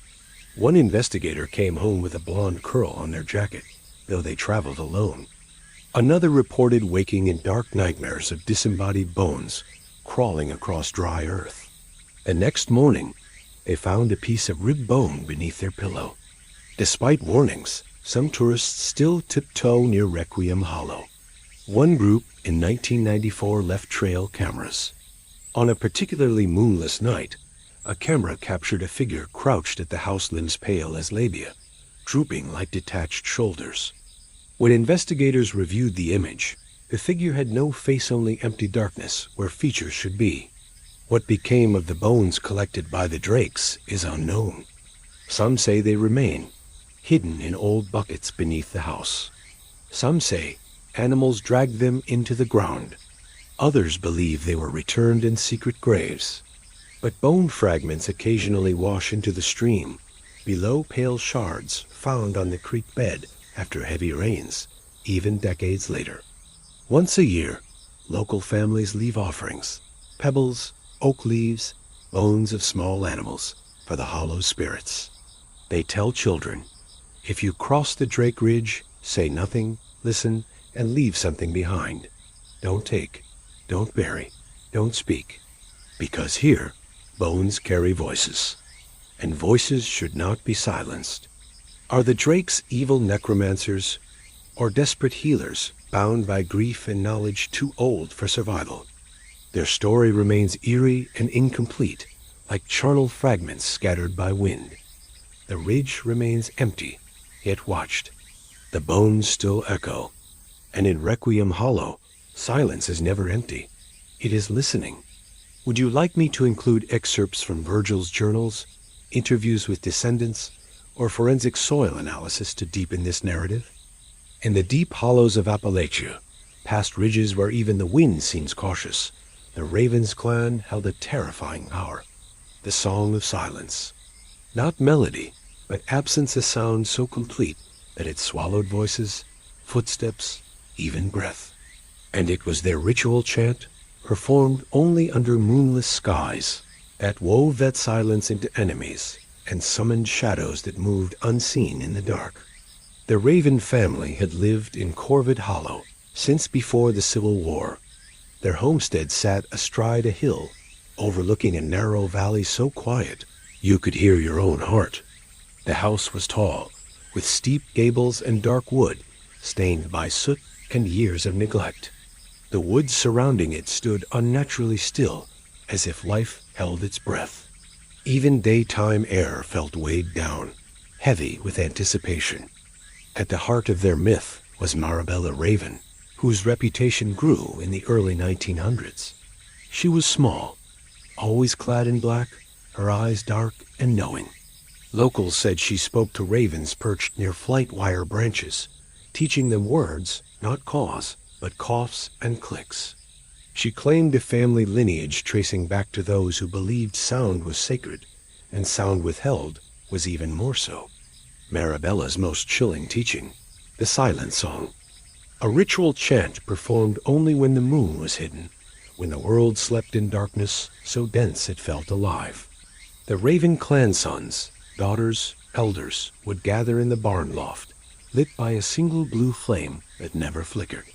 One investigator came home with a blonde curl on their jacket, though they traveled alone. Another reported waking in dark nightmares of disembodied bones crawling across dry earth. The next morning, they found a piece of rib bone beneath their pillow. Despite warnings, some tourists still tiptoe near Requiem Hollow. One group in 1994 left trail cameras. On a particularly moonless night, a camera captured a figure crouched at the house limbs pale as labia, drooping like detached shoulders. When investigators reviewed the image, the figure had no face-only empty darkness where features should be. What became of the bones collected by the Drakes is unknown. Some say they remain, hidden in old buckets beneath the house. Some say animals dragged them into the ground. Others believe they were returned in secret graves. But bone fragments occasionally wash into the stream, below pale shards found on the creek bed after heavy rains, even decades later. Once a year, local families leave offerings, pebbles, oak leaves, bones of small animals, for the hollow spirits. They tell children, if you cross the Drake Ridge, say nothing, listen, and leave something behind. Don't take, don't bury, don't speak, because here, bones carry voices, and voices should not be silenced. Are the Drakes evil necromancers, or desperate healers bound by grief and knowledge too old for survival? Their story remains eerie and incomplete, like charnel fragments scattered by wind. The ridge remains empty, yet watched. The bones still echo. And in Requiem Hollow, silence is never empty. It is listening. Would you like me to include excerpts from Virgil's journals, interviews with descendants, or forensic soil analysis to deepen this narrative? In the deep hollows of Appalachia, past ridges where even the wind seems cautious, the Ravens clan held a terrifying power, the song of silence. Not melody, but absence of sound so complete that it swallowed voices, footsteps, even breath. And it was their ritual chant, performed only under moonless skies, that wove that silence into enemies and summoned shadows that moved unseen in the dark. The Raven family had lived in Corvid Hollow since before the Civil War. Their homestead sat astride a hill, overlooking a narrow valley so quiet you could hear your own heart. The house was tall, with steep gables and dark wood, stained by soot and years of neglect. The woods surrounding it stood unnaturally still, as if life held its breath. Even daytime air felt weighed down, heavy with anticipation. At the heart of their myth was Marabella Raven, whose reputation grew in the early 1900s. She was small, always clad in black, her eyes dark and knowing. Locals said she spoke to ravens perched near flight wire branches, teaching them words, not caws, but coughs and clicks. She claimed a family lineage tracing back to those who believed sound was sacred, and sound withheld was even more so. Marabella's most chilling teaching, the silent song, a ritual chant performed only when the moon was hidden, when the world slept in darkness so dense it felt alive. The Raven clan sons, daughters, elders would gather in the barn loft, lit by a single blue flame that never flickered.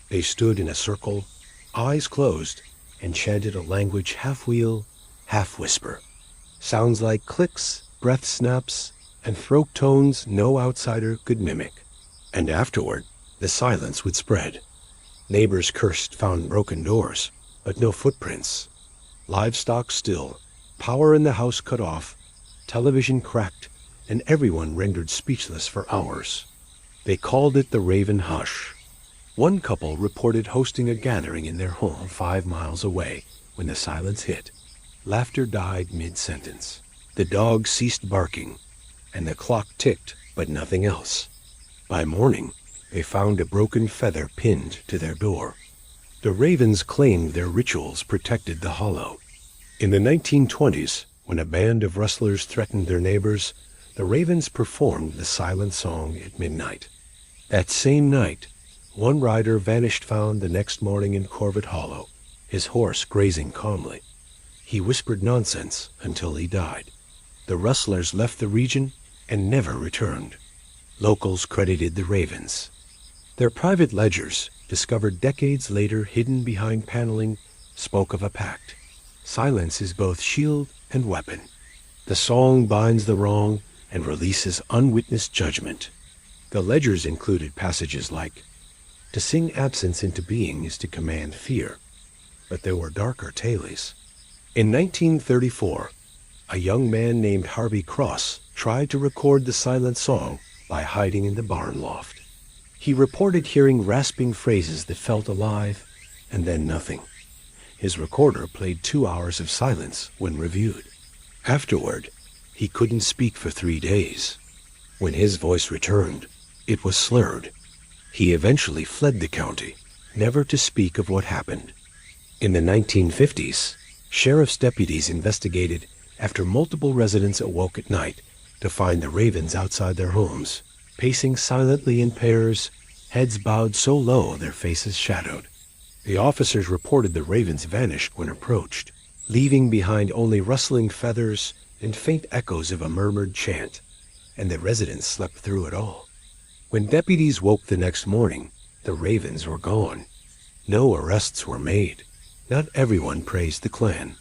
They stood in a circle, eyes closed, and chanted a language half wheel, half whisper. Sounds like clicks, breath snaps, and throat tones no outsider could mimic. And afterward, the silence would spread. Neighbors cursed found broken doors, but no footprints. Livestock still, power in the house cut off, television cracked, and everyone rendered speechless for hours. They called it the Raven Hush. One couple reported hosting a gathering in their home 5 miles away when the silence hit. Laughter died mid-sentence. The dog ceased barking, and the clock ticked, but nothing else. By morning, they found a broken feather pinned to their door. The ravens claimed their rituals protected the hollow. In the 1920s, when a band of rustlers threatened their neighbors, the ravens performed the silent song at midnight. That same night, one rider vanished found the next morning in Corvid Hollow, his horse grazing calmly. He whispered nonsense until he died. The rustlers left the region and never returned. Locals credited the ravens. Their private ledgers, discovered decades later hidden behind paneling, spoke of a pact. Silence is both shield and weapon. The song binds the wrong and releases unwitnessed judgment. The ledgers included passages like, "To sing absence into being is to command fear." But there were darker tales. In 1934, a young man named Harvey Cross tried to record the silent song by hiding in the barn loft. He reported hearing rasping phrases that felt alive, and then nothing. His recorder played 2 hours of silence when reviewed. Afterward, he couldn't speak for 3 days. When his voice returned, it was slurred. He eventually fled the county, never to speak of what happened. In the 1950s, sheriff's deputies investigated after multiple residents awoke at night to find the ravens outside their homes, pacing silently in pairs, heads bowed so low their faces shadowed. The officers reported the ravens vanished when approached, leaving behind only rustling feathers and faint echoes of a murmured chant, and the residents slept through it all. When deputies woke the next morning, the ravens were gone. No arrests were made. Not everyone praised the clan.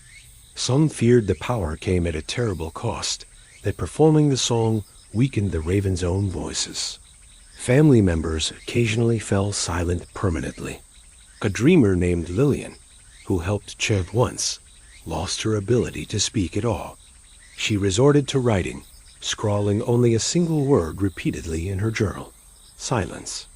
Some feared the power came at a terrible cost, that performing the song weakened the ravens' own voices. Family members occasionally fell silent permanently. A dreamer named Lillian, who helped chant once, lost her ability to speak at all. She resorted to writing, scrawling only a single word repeatedly in her journal: silence.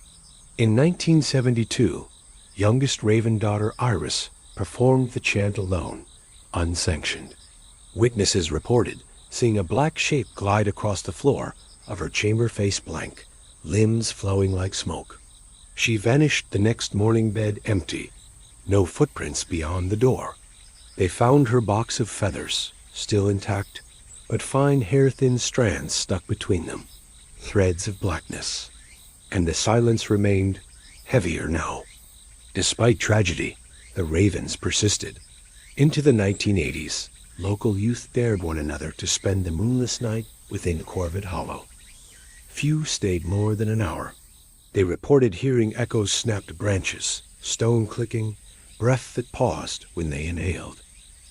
In 1972, youngest raven daughter Iris performed the chant alone, unsanctioned. Witnesses reported seeing a black shape glide across the floor of her chamber face blank, limbs flowing like smoke. She vanished the next morning, bed empty, no footprints beyond the door. They found her box of feathers, still intact, but fine hair-thin strands stuck between them, threads of blackness. And the silence remained heavier now. Despite tragedy, the ravens persisted. Into the 1980s, local youth dared one another to spend the moonless night within Corvid Hollow. Few stayed more than an hour. They reported hearing echoes snapped branches, stone clicking, breath that paused when they inhaled.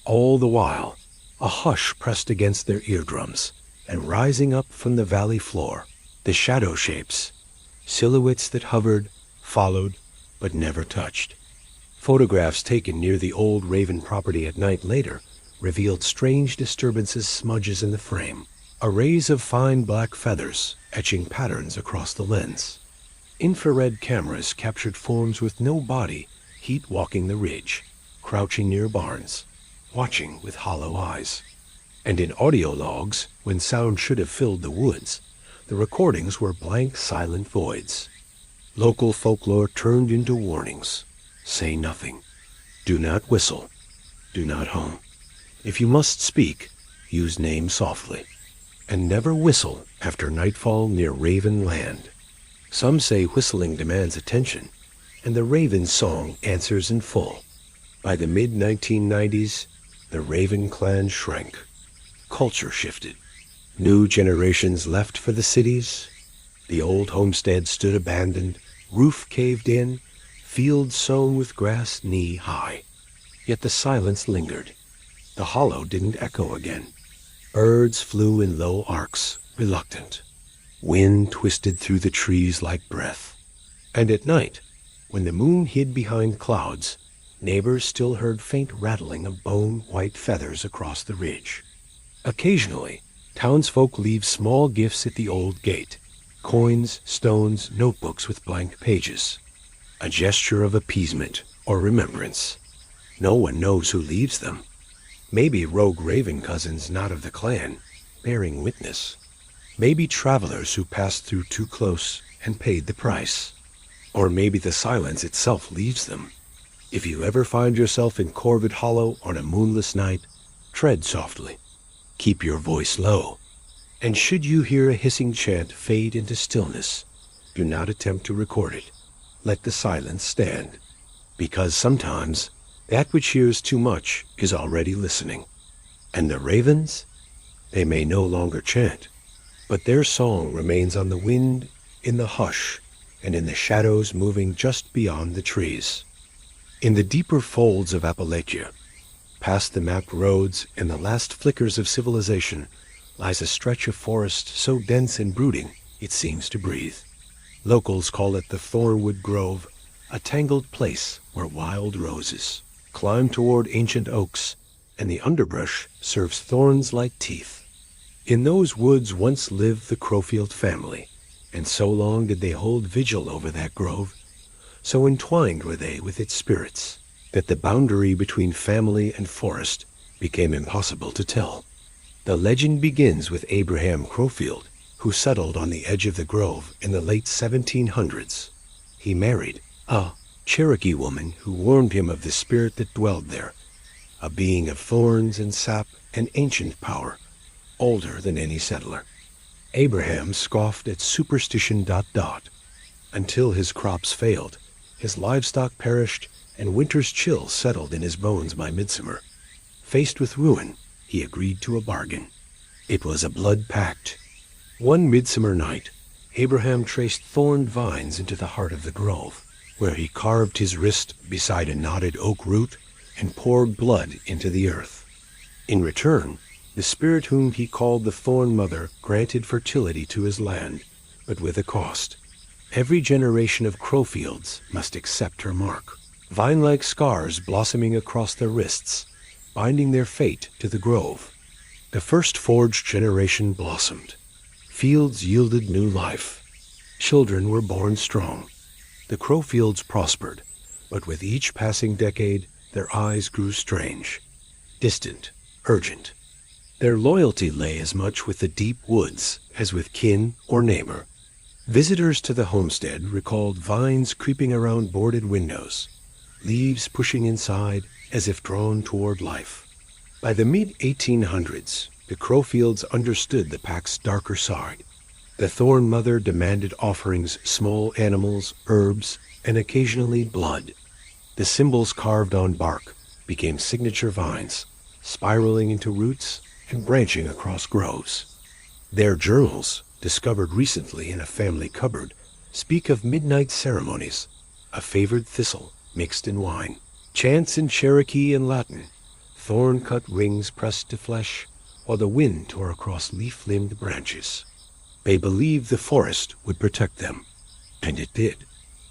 All the while, a hush pressed against their eardrums, and rising up from the valley floor, the shadow shapes, silhouettes that hovered, followed, but never touched. Photographs taken near the old Raven property at night later revealed strange disturbances, smudges in the frame, arrays of fine black feathers etching patterns across the lens. Infrared cameras captured forms with no body, heat walking the ridge, crouching near barns, watching with hollow eyes. And in audio logs, when sound should have filled the woods, the recordings were blank, silent voids. Local folklore turned into warnings. Say nothing. Do not whistle. Do not hum. If you must speak, use names softly. And never whistle after nightfall near Raven Land. Some say whistling demands attention, and the Raven's song answers in full. By the mid-1990s, the Raven clan shrank. Culture shifted. New generations left for the cities. The old homestead stood abandoned, roof caved in, fields sown with grass knee-high. Yet the silence lingered. The hollow didn't echo again. Birds flew in low arcs, reluctant. Wind twisted through the trees like breath. And at night, when the moon hid behind clouds, neighbors still heard faint rattling of bone-white feathers across the ridge. Occasionally, townsfolk leave small gifts at the old gate: coins, stones, notebooks with blank pages. A gesture of appeasement or remembrance. No one knows who leaves them. Maybe rogue raven cousins not of the clan, bearing witness. Maybe travelers who passed through too close and paid the price. Or maybe the silence itself leaves them. If you ever find yourself in Corvid Hollow on a moonless night, tread softly. Keep your voice low. And should you hear a hissing chant fade into stillness, do not attempt to record it. Let the silence stand. Because sometimes that which hears too much is already listening. And the ravens? They may no longer chant, but their song remains on the wind, in the hush, and in the shadows moving just beyond the trees. In the deeper folds of Appalachia, past the mapped roads and the last flickers of civilization, lies a stretch of forest so dense and brooding it seems to breathe. Locals call it the Thornwood Grove, a tangled place where wild roses climb toward ancient oaks, and the underbrush serves thorns like teeth. In those woods once lived the Crowfield family, and so long did they hold vigil over that grove, so entwined were they with its spirits, that the boundary between family and forest became impossible to tell. The legend begins with Abraham Crowfield, who settled on the edge of the grove in the late 1700s. He married a Cherokee woman who warned him of the spirit that dwelled there, a being of thorns and sap and ancient power, older than any settler. Abraham scoffed at superstition ... until his crops failed, his livestock perished, and winter's chill settled in his bones by midsummer. Faced with ruin, he agreed to a bargain. It was a blood pact. One midsummer night, Abraham traced thorned vines into the heart of the grove, where he carved his wrist beside a knotted oak root and poured blood into the earth. In return, the spirit whom he called the Thorn Mother granted fertility to his land, but with a cost. Every generation of Crowfields must accept her mark, vine-like scars blossoming across their wrists, binding their fate to the grove. The first forged generation blossomed. Fields yielded new life. Children were born strong. The Crowfields prospered, but with each passing decade, their eyes grew strange, distant, urgent. Their loyalty lay as much with the deep woods as with kin or neighbor. Visitors to the homestead recalled vines creeping around boarded windows, leaves pushing inside as if drawn toward life. By the mid-1800s, the Crowfields understood the pact's darker side. The Thorn Mother demanded offerings: small animals, herbs, and occasionally blood. The symbols carved on bark became signature vines, spiraling into roots and branching across groves. Their journals, discovered recently in a family cupboard, speak of midnight ceremonies, a favored thistle mixed in wine, chants in Cherokee and Latin, thorn-cut rings pressed to flesh, while the wind tore across leaf-limbed branches. They believed the forest would protect them, and it did.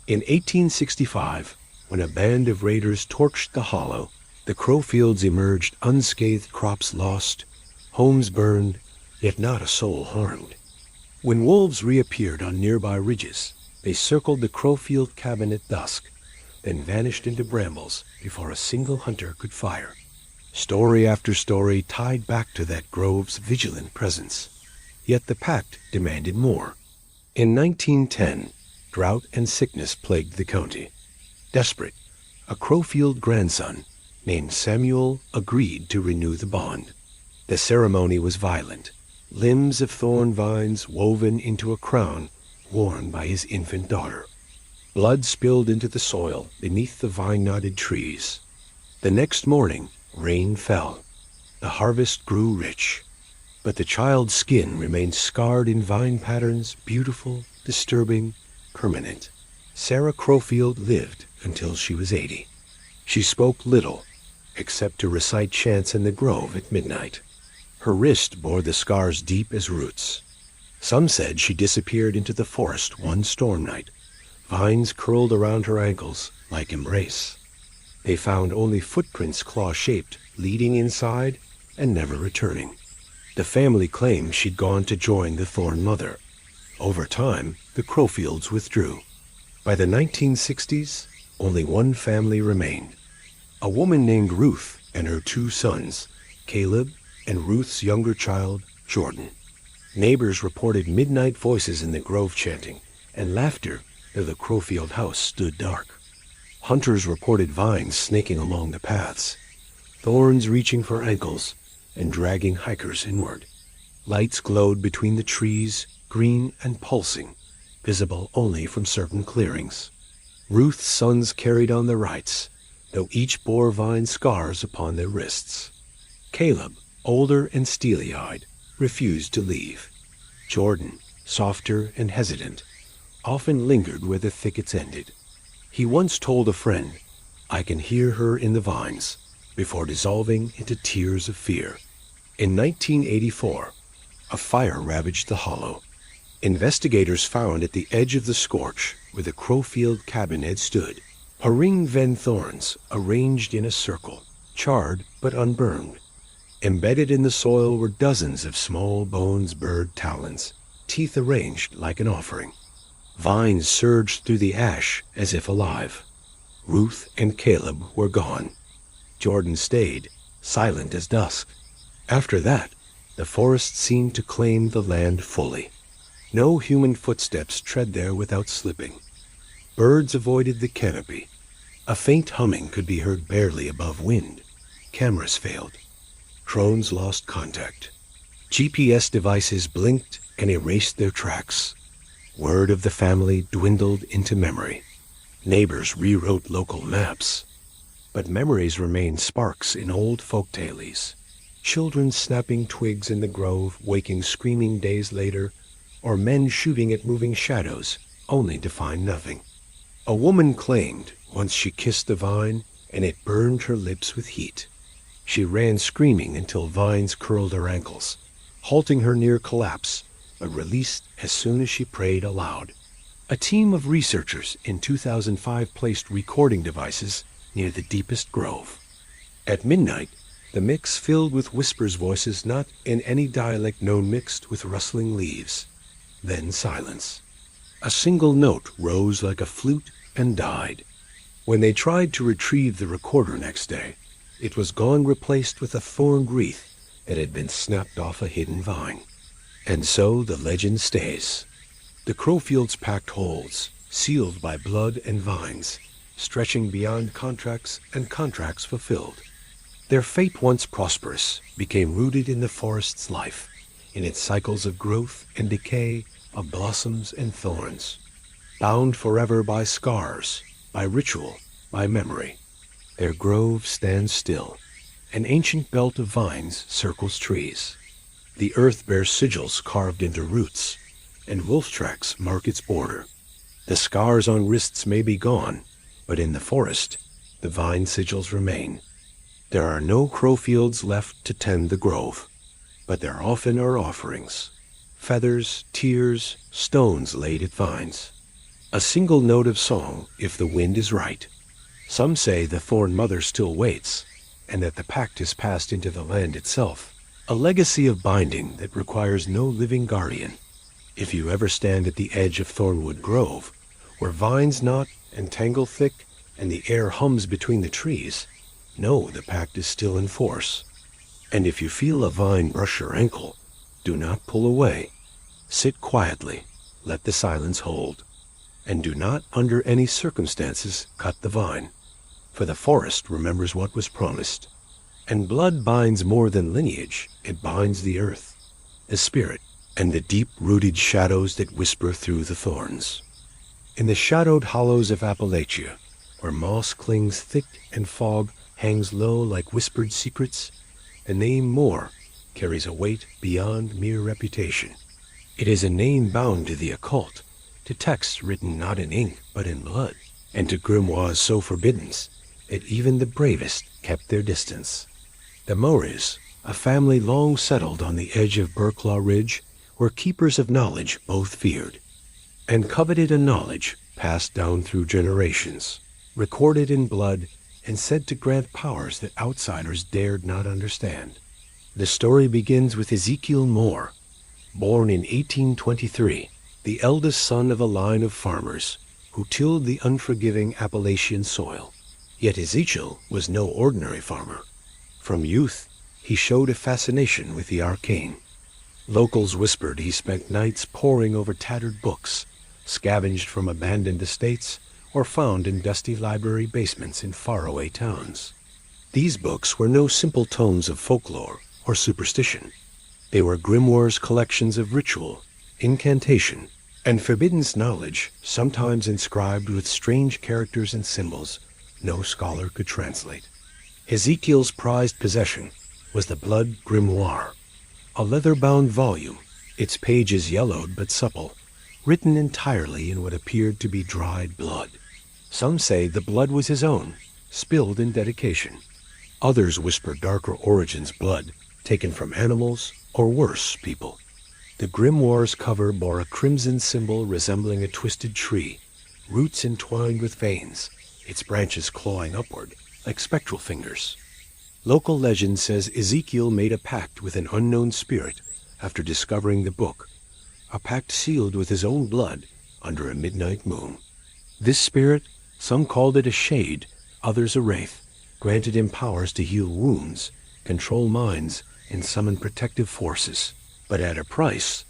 In 1865, when a band of raiders torched the hollow, the Crowfields emerged unscathed, crops lost, homes burned, yet not a soul harmed. When wolves reappeared on nearby ridges, they circled the Crowfield cabin at dusk, then vanished into brambles before a single hunter could fire. Story after story tied back to that grove's vigilant presence. Yet the pact demanded more. In 1910, drought and sickness plagued the county. Desperate, a Crowfield grandson named Samuel agreed to renew the bond. The ceremony was violent, limbs of thorn vines woven into a crown worn by his infant daughter. Blood spilled into the soil beneath the vine-knotted trees. The next morning, rain fell. The harvest grew rich. But the child's skin remained scarred in vine patterns, beautiful, disturbing, permanent. Sarah Crowfield lived until she was 80. She spoke little, except to recite chants in the grove at midnight. Her wrist bore the scars deep as roots. Some said she disappeared into the forest one storm night. Vines curled around her ankles like embrace. They found only footprints claw-shaped, leading inside and never returning. The family claimed she'd gone to join the Thorn Mother. Over time, the Crowfields withdrew. By the 1960s, only one family remained. A woman named Ruth and her two sons, Caleb and Ruth's younger child, Jordan. Neighbors reported midnight voices in the grove chanting and laughter though the Crowfield house stood dark. Hunters reported vines snaking along the paths, thorns reaching for ankles and dragging hikers inward. Lights glowed between the trees, green and pulsing, visible only from certain clearings. Ruth's sons carried on the rites, though each bore vine scars upon their wrists. Caleb, older and steely-eyed, refused to leave. Jordan, softer and hesitant, often lingered where the thickets ended. He once told a friend, "I can hear her in the vines," before dissolving into tears of fear. In 1984, a fire ravaged the hollow. Investigators found at the edge of the scorch, where the Crowfield cabin had stood, Haring Ven thorns arranged in a circle, charred but unburned. Embedded in the soil were dozens of small bones bird talons, teeth arranged like an offering. Vines surged through the ash as if alive. Ruth and Caleb were gone. Jordan stayed, silent as dusk. After that, the forest seemed to claim the land fully. No human footsteps tread there without slipping. Birds avoided the canopy. A faint humming could be heard barely above wind. Cameras failed. Drones lost contact. GPS devices blinked and erased their tracks. Word of the family dwindled into memory. Neighbors rewrote local maps. But memories remained sparks in old folktales. Children snapping twigs in the grove, waking screaming days later, or men shooting at moving shadows, only to find nothing. A woman claimed once she kissed the vine, and it burned her lips with heat. She ran screaming until vines curled her ankles, halting her near collapse, but released as soon as she prayed aloud. A team of researchers in 2005 placed recording devices near the deepest grove. At midnight, the mix filled with whispers voices not in any dialect known, mixed with rustling leaves. Then silence. A single note rose like a flute and died. When they tried to retrieve the recorder next day, it was gone, replaced with a thorned wreath that had been snapped off a hidden vine. And so the legend stays. The Crowfields packed holes, sealed by blood and vines, stretching beyond contracts and contracts fulfilled. Their fate, once prosperous, became rooted in the forest's life, in its cycles of growth and decay, of blossoms and thorns. Bound forever by scars, by ritual, by memory. Their grove stands still. An ancient belt of vines circles trees. The earth bears sigils carved into roots, and wolf tracks mark its border. The scars on wrists may be gone, but in the forest, the vine sigils remain. There are no Crowfields left to tend the grove, but there often are offerings. Feathers, tears, stones laid at vines. A single note of song if the wind is right. Some say the Thorn Mother still waits, and that the pact is passed into the land itself, a legacy of binding that requires no living guardian. If you ever stand at the edge of Thornwood Grove, where vines knot and tangle thick and the air hums between the trees, know the pact is still in force. And if you feel a vine brush your ankle, do not pull away. Sit quietly, let the silence hold, and do not under any circumstances cut the vine, for the forest remembers what was promised. And blood binds more than lineage, it binds the earth, the spirit, and the deep-rooted shadows that whisper through the thorns. In the shadowed hollows of Appalachia, where moss clings thick and fog hangs low like whispered secrets, the name Moor carries a weight beyond mere reputation. It is a name bound to the occult, to texts written not in ink but in blood, and to grimoires so forbidden that even the bravest kept their distance. The Moors, a family long settled on the edge of Burklaw Ridge, were keepers of knowledge both feared and coveted, a knowledge passed down through generations, recorded in blood, and said to grant powers that outsiders dared not understand. The story begins with Ezekiel Moore, born in 1823, the eldest son of a line of farmers who tilled the unforgiving Appalachian soil. Yet Ezekiel was no ordinary farmer. From youth, he showed a fascination with the arcane. Locals whispered he spent nights poring over tattered books, scavenged from abandoned estates, or found in dusty library basements in faraway towns. These books were no simple tomes of folklore or superstition. They were grimoires, collections of ritual, incantation, and forbidden knowledge, sometimes inscribed with strange characters and symbols no scholar could translate. Ezekiel's prized possession was the Blood Grimoire, a leather-bound volume, its pages yellowed but supple, written entirely in what appeared to be dried blood. Some say the blood was his own, spilled in dedication. Others whisper darker origins blood, taken from animals, or worse, people. The grimoire's cover bore a crimson symbol resembling a twisted tree, roots entwined with veins, its branches clawing upward, like spectral fingers. Local legend says Ezekiel made a pact with an unknown spirit after discovering the book, a pact sealed with his own blood under a midnight moon. This spirit, some called it a shade, others a wraith, granted him powers to heal wounds, control minds, and summon protective forces. But at a price.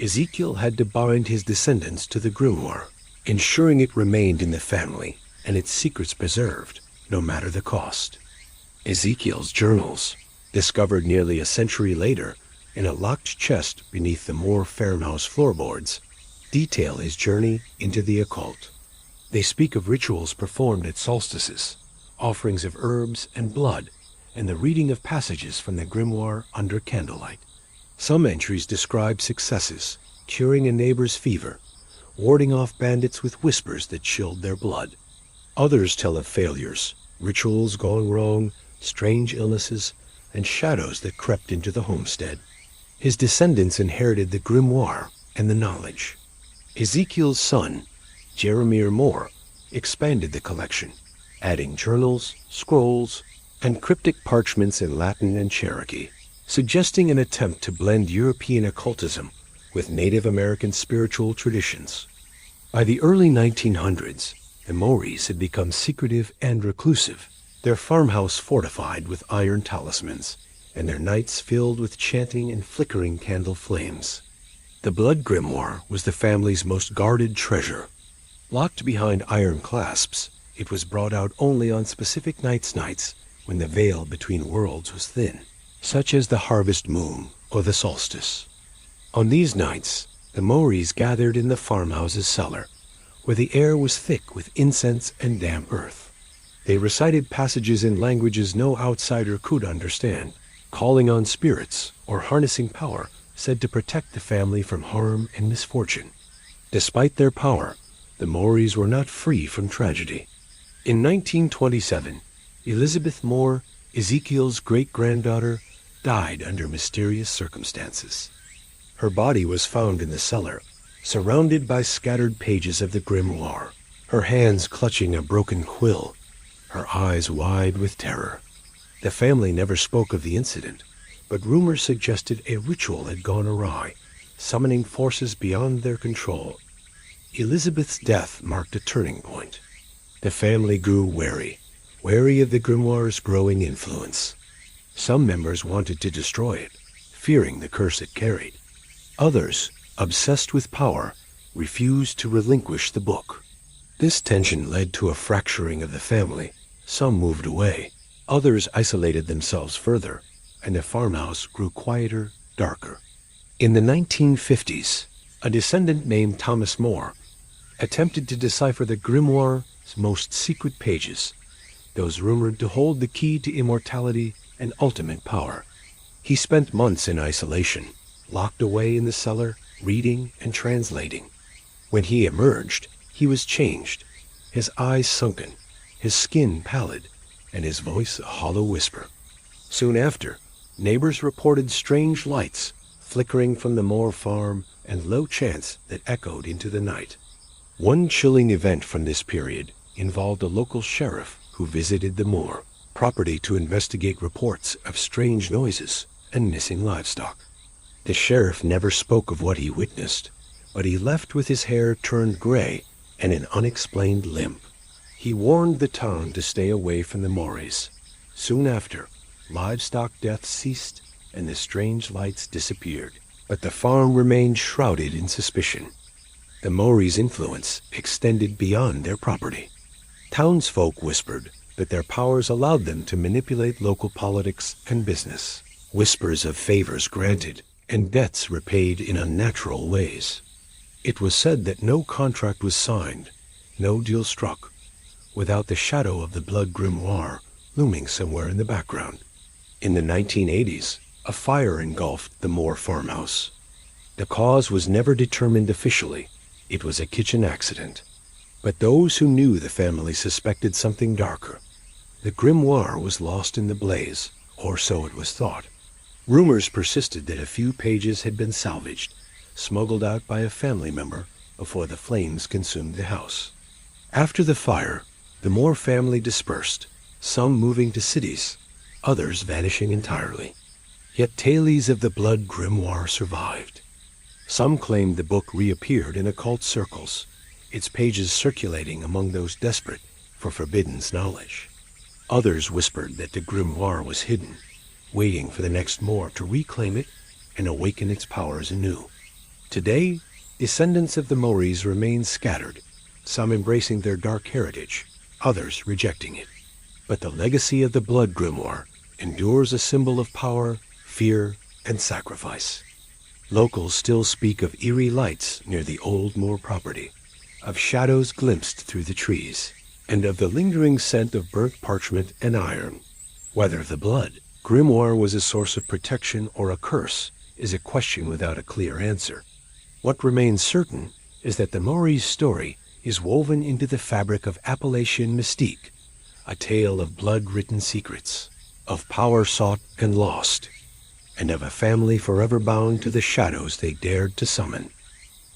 Ezekiel had to bind his descendants to the grimoire, ensuring it remained in the family and its secrets preserved, no matter the cost. Ezekiel's journals, discovered nearly a century later in a locked chest beneath the Moore farmhouse floorboards, detail his journey into the occult. They speak of rituals performed at solstices, offerings of herbs and blood, and the reading of passages from the grimoire under candlelight. Some entries describe successes, curing a neighbor's fever, warding off bandits with whispers that chilled their blood. Others tell of failures, rituals going wrong, strange illnesses, and shadows that crept into the homestead. His descendants inherited the grimoire and the knowledge. Ezekiel's son, Jeremiah Moore, expanded the collection, adding journals, scrolls, and cryptic parchments in Latin and Cherokee, suggesting an attempt to blend European occultism with Native American spiritual traditions. By the early 1900s, the Maoris had become secretive and reclusive, their farmhouse fortified with iron talismans, and their nights filled with chanting and flickering candle flames. The Blood Grimoire was the family's most guarded treasure. Locked behind iron clasps, it was brought out only on specific nights when the veil between worlds was thin, such as the harvest moon or the solstice. On these nights, the Maoris gathered in the farmhouse's cellar, where the air was thick with incense and damp earth. They recited passages in languages no outsider could understand, calling on spirits or harnessing power said to protect the family from harm and misfortune. Despite their power, the Maoris were not free from tragedy. In 1927, Elizabeth Moore, Ezekiel's great-granddaughter, died under mysterious circumstances. Her body was found in the cellar, surrounded by scattered pages of the grimoire, her hands clutching a broken quill, her eyes wide with terror. The family never spoke of the incident, but rumors suggested a ritual had gone awry, summoning forces beyond their control. Elizabeth's death marked a turning point. The family grew wary of the grimoire's growing influence. Some members wanted to destroy it, fearing the curse it carried. Others, obsessed with power, refused to relinquish the book. This tension led to a fracturing of the family. Some moved away, others isolated themselves further, and the farmhouse grew quieter, darker. In the 1950s, a descendant named Thomas Moore attempted to decipher the grimoire's most secret pages, those rumored to hold the key to immortality and ultimate power. He spent months in isolation, locked away in the cellar, reading and translating. When he emerged, he was changed, his eyes sunken, his skin pallid, and his voice a hollow whisper. Soon after, Neighbors reported strange lights flickering from the Moore farm and low chants that echoed into the night. One chilling event from this period involved a local sheriff who visited the Moore property to investigate reports of strange noises and missing livestock. The sheriff never spoke of what he witnessed, but he left with his hair turned gray and an unexplained limp. He warned the town to stay away from the Moores. Soon after, livestock deaths ceased and the strange lights disappeared, but the farm remained shrouded in suspicion. The Moores' influence extended beyond their property. Townsfolk whispered that their powers allowed them to manipulate local politics and business. Whispers of favors granted and debts repaid in unnatural ways. It was said that no contract was signed, no deal struck, without the shadow of the blood grimoire looming somewhere in the background. In the 1980s, a fire engulfed the Moore farmhouse. The cause was never determined officially. It was a kitchen accident. But those who knew the family suspected something darker. The grimoire was lost in the blaze, or so it was thought. Rumors persisted that a few pages had been salvaged, smuggled out by a family member before the flames consumed the house. After the fire, the Moore family dispersed, some moving to cities, others vanishing entirely. Yet tales of the blood grimoire survived. Some claimed the book reappeared in occult circles, its pages circulating among those desperate for forbidden knowledge. Others whispered that the grimoire was hidden, waiting for the next Moore to reclaim it and awaken its powers anew. Today, descendants of the Moores remain scattered, some embracing their dark heritage, others rejecting it. But the legacy of the blood grimoire endures, a symbol of power, fear, and sacrifice. Locals still speak of eerie lights near the old Moore property, of shadows glimpsed through the trees, and of the lingering scent of burnt parchment and iron. Whether the blood grimoire was a source of protection or a curse is a question without a clear answer. What remains certain is that the Moores' story is woven into the fabric of Appalachian mystique, a tale of blood-written secrets, of power sought and lost, and of a family forever bound to the shadows they dared to summon.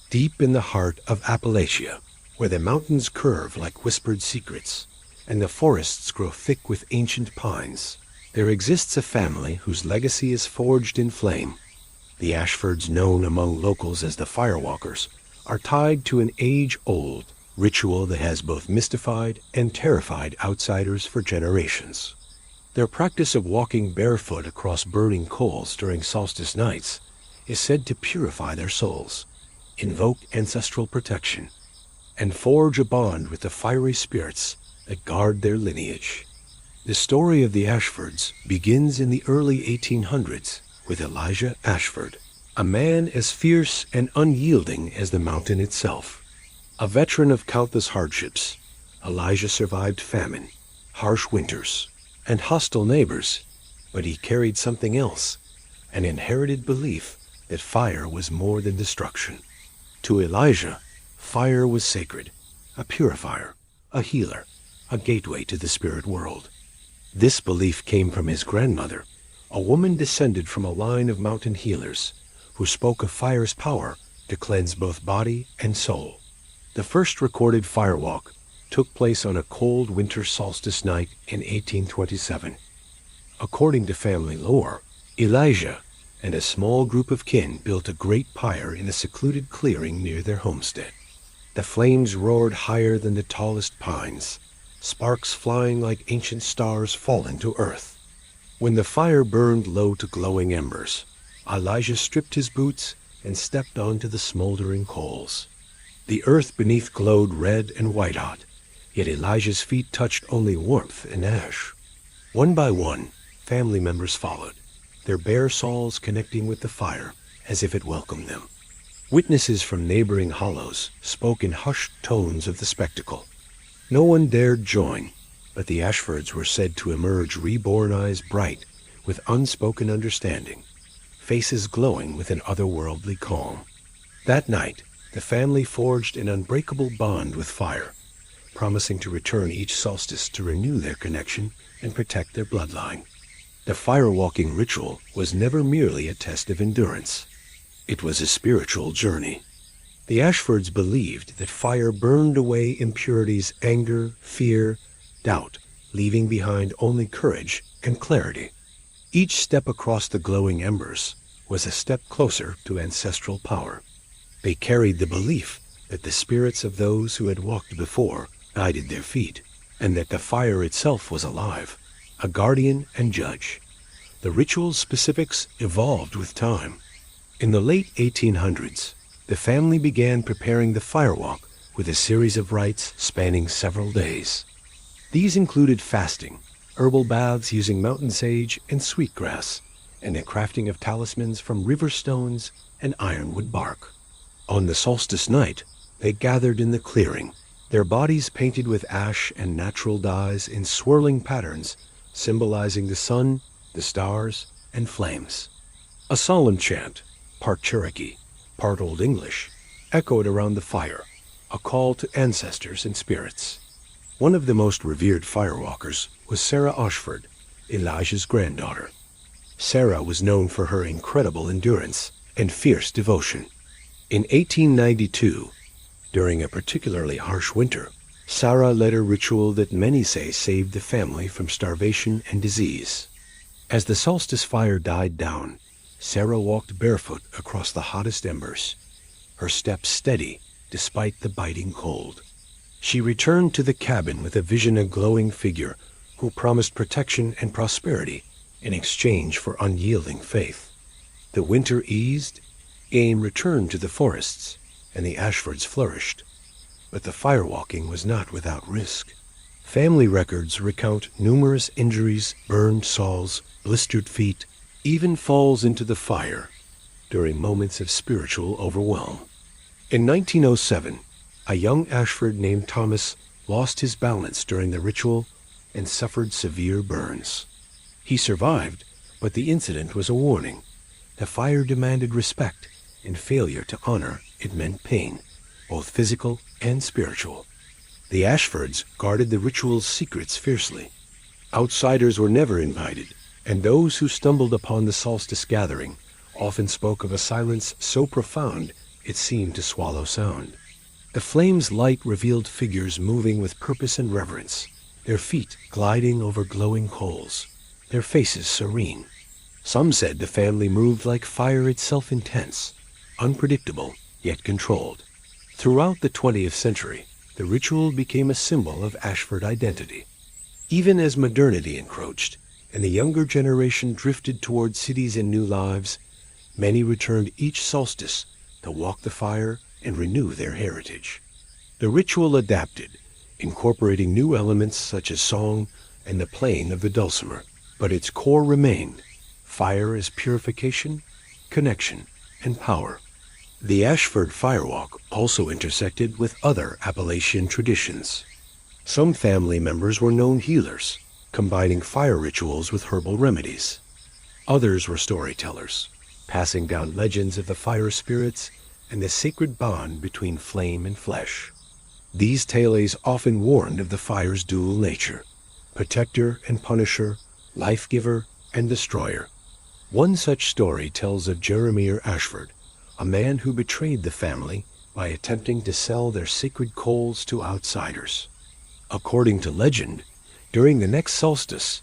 Deep in the heart of Appalachia, where the mountains curve like whispered secrets, and the forests grow thick with ancient pines, there exists a family whose legacy is forged in flame. The Ashfords, known among locals as the Firewalkers, are tied to an age-old ritual that has both mystified and terrified outsiders for generations. Their practice of walking barefoot across burning coals during solstice nights is said to purify their souls, invoke ancestral protection, and forge a bond with the fiery spirits that guard their lineage. The story of the Ashfords begins in the early 1800s with Elijah Ashford, a man as fierce and unyielding as the mountain itself. A veteran of countless hardships, Elijah survived famine, harsh winters, and hostile neighbors, but he carried something else, an inherited belief that fire was more than destruction. To Elijah, fire was sacred, a purifier, a healer, a gateway to the spirit world. This belief came from his grandmother, a woman descended from a line of mountain healers who spoke of fire's power to cleanse both body and soul. The first recorded firewalk took place on a cold winter solstice night in 1827. According to family lore, Elijah and a small group of kin built a great pyre in a secluded clearing near their homestead. The flames roared higher than the tallest pines, sparks flying like ancient stars fallen to earth. When the fire burned low to glowing embers, Elijah stripped his boots and stepped onto the smoldering coals. The earth beneath glowed red and white-hot, yet Elijah's feet touched only warmth and ash. One by one, family members followed, their bare soles connecting with the fire as if it welcomed them. Witnesses from neighboring hollows spoke in hushed tones of the spectacle. No one dared join, but the Ashfords were said to emerge, reborn eyes bright with unspoken understanding, faces glowing with an otherworldly calm. That night, the family forged an unbreakable bond with fire, promising to return each solstice to renew their connection and protect their bloodline. The firewalking ritual was never merely a test of endurance. It was a spiritual journey. The Ashfords believed that fire burned away impurities, anger, fear, doubt, leaving behind only courage and clarity. Each step across the glowing embers was a step closer to ancestral power. They carried the belief that the spirits of those who had walked before guided their feet, and that the fire itself was alive, a guardian and judge. The ritual's specifics evolved with time. In the late 1800s, the family began preparing the firewalk with a series of rites spanning several days. These included fasting, herbal baths using mountain sage and sweetgrass, and the crafting of talismans from river stones and ironwood bark. On the solstice night, they gathered in the clearing, their bodies painted with ash and natural dyes in swirling patterns, symbolizing the sun, the stars, and flames. A solemn chant, part Cherokee, part Old English, echoed around the fire, a call to ancestors and spirits. One of the most revered firewalkers was Sarah Ashford, Elijah's granddaughter. Sarah was known for her incredible endurance and fierce devotion. In 1892, during a particularly harsh winter, Sarah led a ritual that many say saved the family from starvation and disease. As the solstice fire died down, Sarah walked barefoot across the hottest embers, her steps steady despite the biting cold. She returned to the cabin with a vision of a glowing figure who promised protection and prosperity in exchange for unyielding faith. The winter eased, game returned to the forests, and the Ashfords flourished. But the firewalking was not without risk. Family records recount numerous injuries, burned soles, blistered feet, even falls into the fire during moments of spiritual overwhelm. In 1907, a young Ashford named Thomas lost his balance during the ritual and suffered severe burns. He survived, but the incident was a warning. The fire demanded respect, and failure to honor it meant pain, both physical and spiritual. The Ashfords guarded the ritual's secrets fiercely. Outsiders were never invited, and those who stumbled upon the solstice gathering often spoke of a silence so profound it seemed to swallow sound. The flame's light revealed figures moving with purpose and reverence, their feet gliding over glowing coals, their faces serene. Some said the family moved like fire itself, intense, unpredictable, yet controlled. Throughout the 20th century, the ritual became a symbol of Ashford identity. Even as modernity encroached, and the younger generation drifted toward cities and new lives, many returned each solstice to walk the fire and renew their heritage. The ritual adapted, incorporating new elements such as song and the playing of the dulcimer, but its core remained: fire as purification, connection, and power. The Ashford Firewalk also intersected with other Appalachian traditions. Some family members were known healers, combining fire rituals with herbal remedies. Others were storytellers, passing down legends of the fire spirits and the sacred bond between flame and flesh. These tales often warned of the fire's dual nature: protector and punisher, life-giver and destroyer. One such story tells of Jeremiah Ashford, a man who betrayed the family by attempting to sell their sacred coals to outsiders. According to legend, during the next solstice,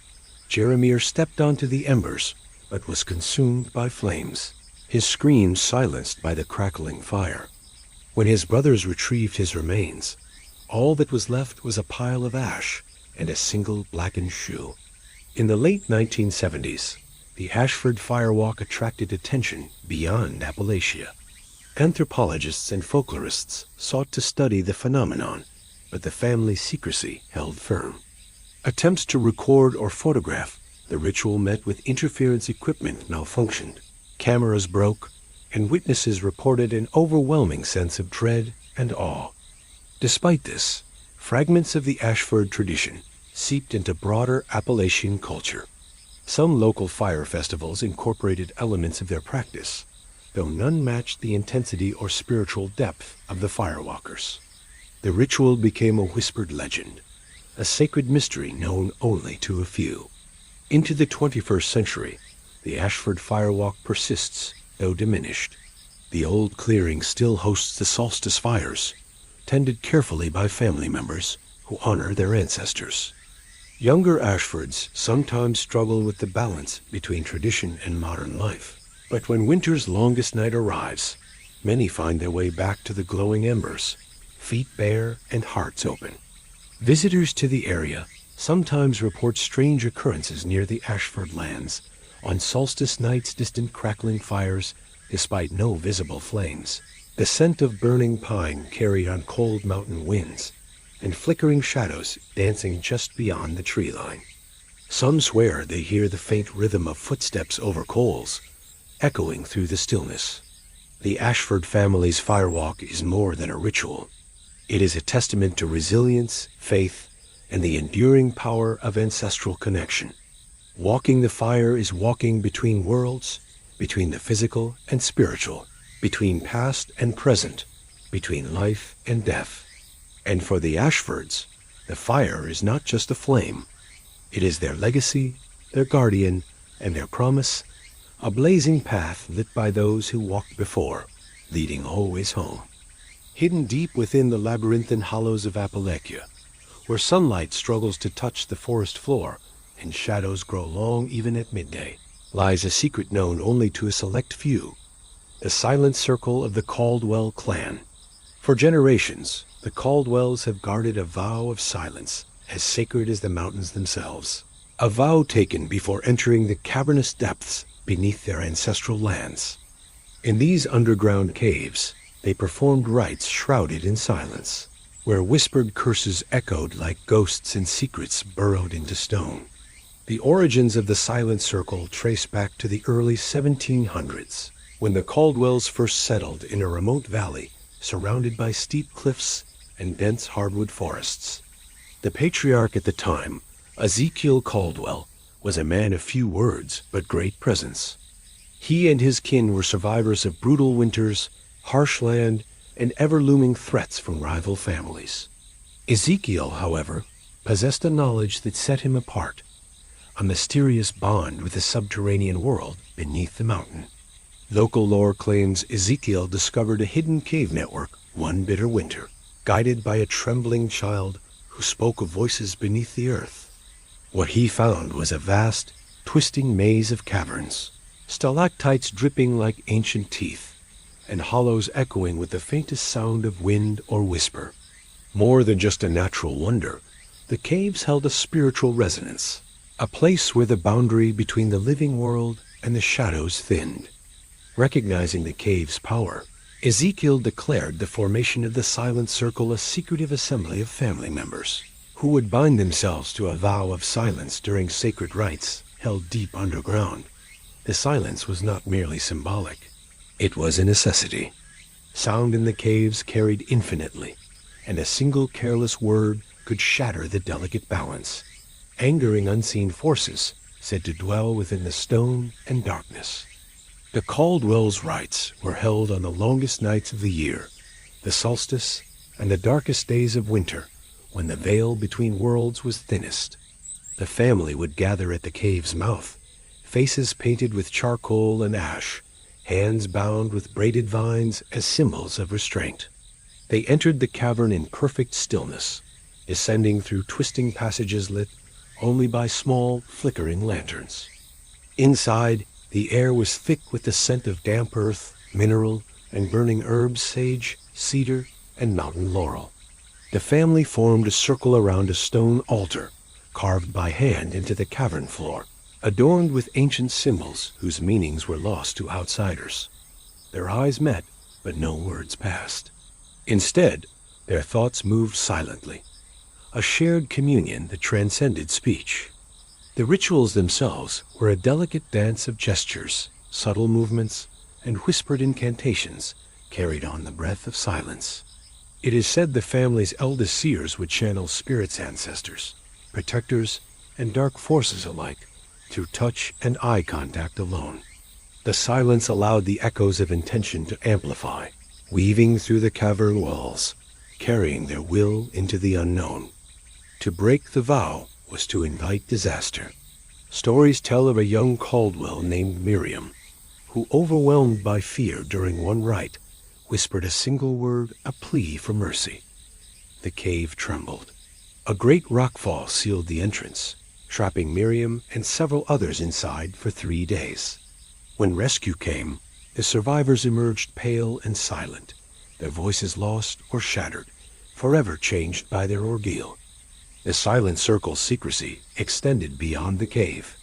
Jeremiah stepped onto the embers but was consumed by flames, his screams silenced by the crackling fire. When his brothers retrieved his remains, all that was left was a pile of ash and a single blackened shoe. In the late 1970s, the Ashford Firewalk attracted attention beyond Appalachia. Anthropologists and folklorists sought to study the phenomenon, but the family's secrecy held firm. Attempts to record or photograph the ritual met with interference. Equipment malfunctioned, cameras broke, and witnesses reported an overwhelming sense of dread and awe. Despite this, fragments of the Ashford tradition seeped into broader Appalachian culture. Some local fire festivals incorporated elements of their practice, though none matched the intensity or spiritual depth of the firewalkers. The ritual became a whispered legend, a sacred mystery known only to a few. Into the 21st century, the Ashford Firewalk persists, though diminished. The old clearing still hosts the solstice fires, tended carefully by family members who honor their ancestors. Younger Ashfords sometimes struggle with the balance between tradition and modern life. But when winter's longest night arrives, many find their way back to the glowing embers, feet bare and hearts open. Visitors to the area sometimes report strange occurrences near the Ashford lands, on solstice nights distant crackling fires despite no visible flames, the scent of burning pine carried on cold mountain winds, and flickering shadows dancing just beyond the tree line. Some swear they hear the faint rhythm of footsteps over coals, echoing through the stillness. The Ashford family's firewalk is more than a ritual. It is a testament to resilience, faith, and the enduring power of ancestral connection. Walking the fire is walking between worlds, between the physical and spiritual, between past and present, between life and death. And for the Ashfords, the fire is not just a flame. It is their legacy, their guardian, and their promise, a blazing path lit by those who walked before, leading always home. Hidden deep within the labyrinthine hollows of Appalachia, where sunlight struggles to touch the forest floor and shadows grow long even at midday, lies a secret known only to a select few, the silent circle of the Caldwell clan. For generations, the Caldwells have guarded a vow of silence as sacred as the mountains themselves, a vow taken before entering the cavernous depths beneath their ancestral lands. In these underground caves, they performed rites shrouded in silence, where whispered curses echoed like ghosts and secrets burrowed into stone. The origins of the Silent Circle trace back to the early 1700s, when the Caldwells first settled in a remote valley surrounded by steep cliffs and dense hardwood forests. The patriarch at the time, Ezekiel Caldwell, was a man of few words but great presence. He and his kin were survivors of brutal winters, harsh land, and ever-looming threats from rival families. Ezekiel, however, possessed a knowledge that set him apart, a mysterious bond with the subterranean world beneath the mountain. Local lore claims Ezekiel discovered a hidden cave network one bitter winter, guided by a trembling child who spoke of voices beneath the earth. What he found was a vast, twisting maze of caverns, stalactites dripping like ancient teeth, and hollows echoing with the faintest sound of wind or whisper. More than just a natural wonder, the caves held a spiritual resonance, a place where the boundary between the living world and the shadows thinned. Recognizing the cave's power, Ezekiel declared the formation of the Silent Circle a secretive assembly of family members, who would bind themselves to a vow of silence during sacred rites held deep underground. The silence was not merely symbolic. It was a necessity. Sound in the caves carried infinitely, and a single careless word could shatter the delicate balance, angering unseen forces said to dwell within the stone and darkness. The Caldwell's rites were held on the longest nights of the year, the solstice, and the darkest days of winter, when the veil between worlds was thinnest. The family would gather at the cave's mouth, faces painted with charcoal and ash, hands bound with braided vines as symbols of restraint. They entered the cavern in perfect stillness, descending through twisting passages lit only by small, flickering lanterns. Inside, the air was thick with the scent of damp earth, mineral, and burning herbs, sage, cedar, and mountain laurel. The family formed a circle around a stone altar, carved by hand into the cavern floor, adorned with ancient symbols whose meanings were lost to outsiders. Their eyes met, but no words passed. Instead, their thoughts moved silently, a shared communion that transcended speech. The rituals themselves were a delicate dance of gestures, subtle movements, and whispered incantations carried on the breath of silence. It is said the family's eldest seers would channel spirits' ancestors, protectors, and dark forces alike through touch and eye contact alone. The silence allowed the echoes of intention to amplify, weaving through the cavern walls, carrying their will into the unknown. To break the vow was to invite disaster. Stories tell of a young Caldwell named Miriam, who, overwhelmed by fear during one rite, whispered a single word, a plea for mercy. The cave trembled. A great rockfall sealed the entrance, trapping Miriam and several others inside for 3 days. When rescue came, the survivors emerged pale and silent, their voices lost or shattered, forever changed by their ordeal. The silent circle's secrecy extended beyond the cave.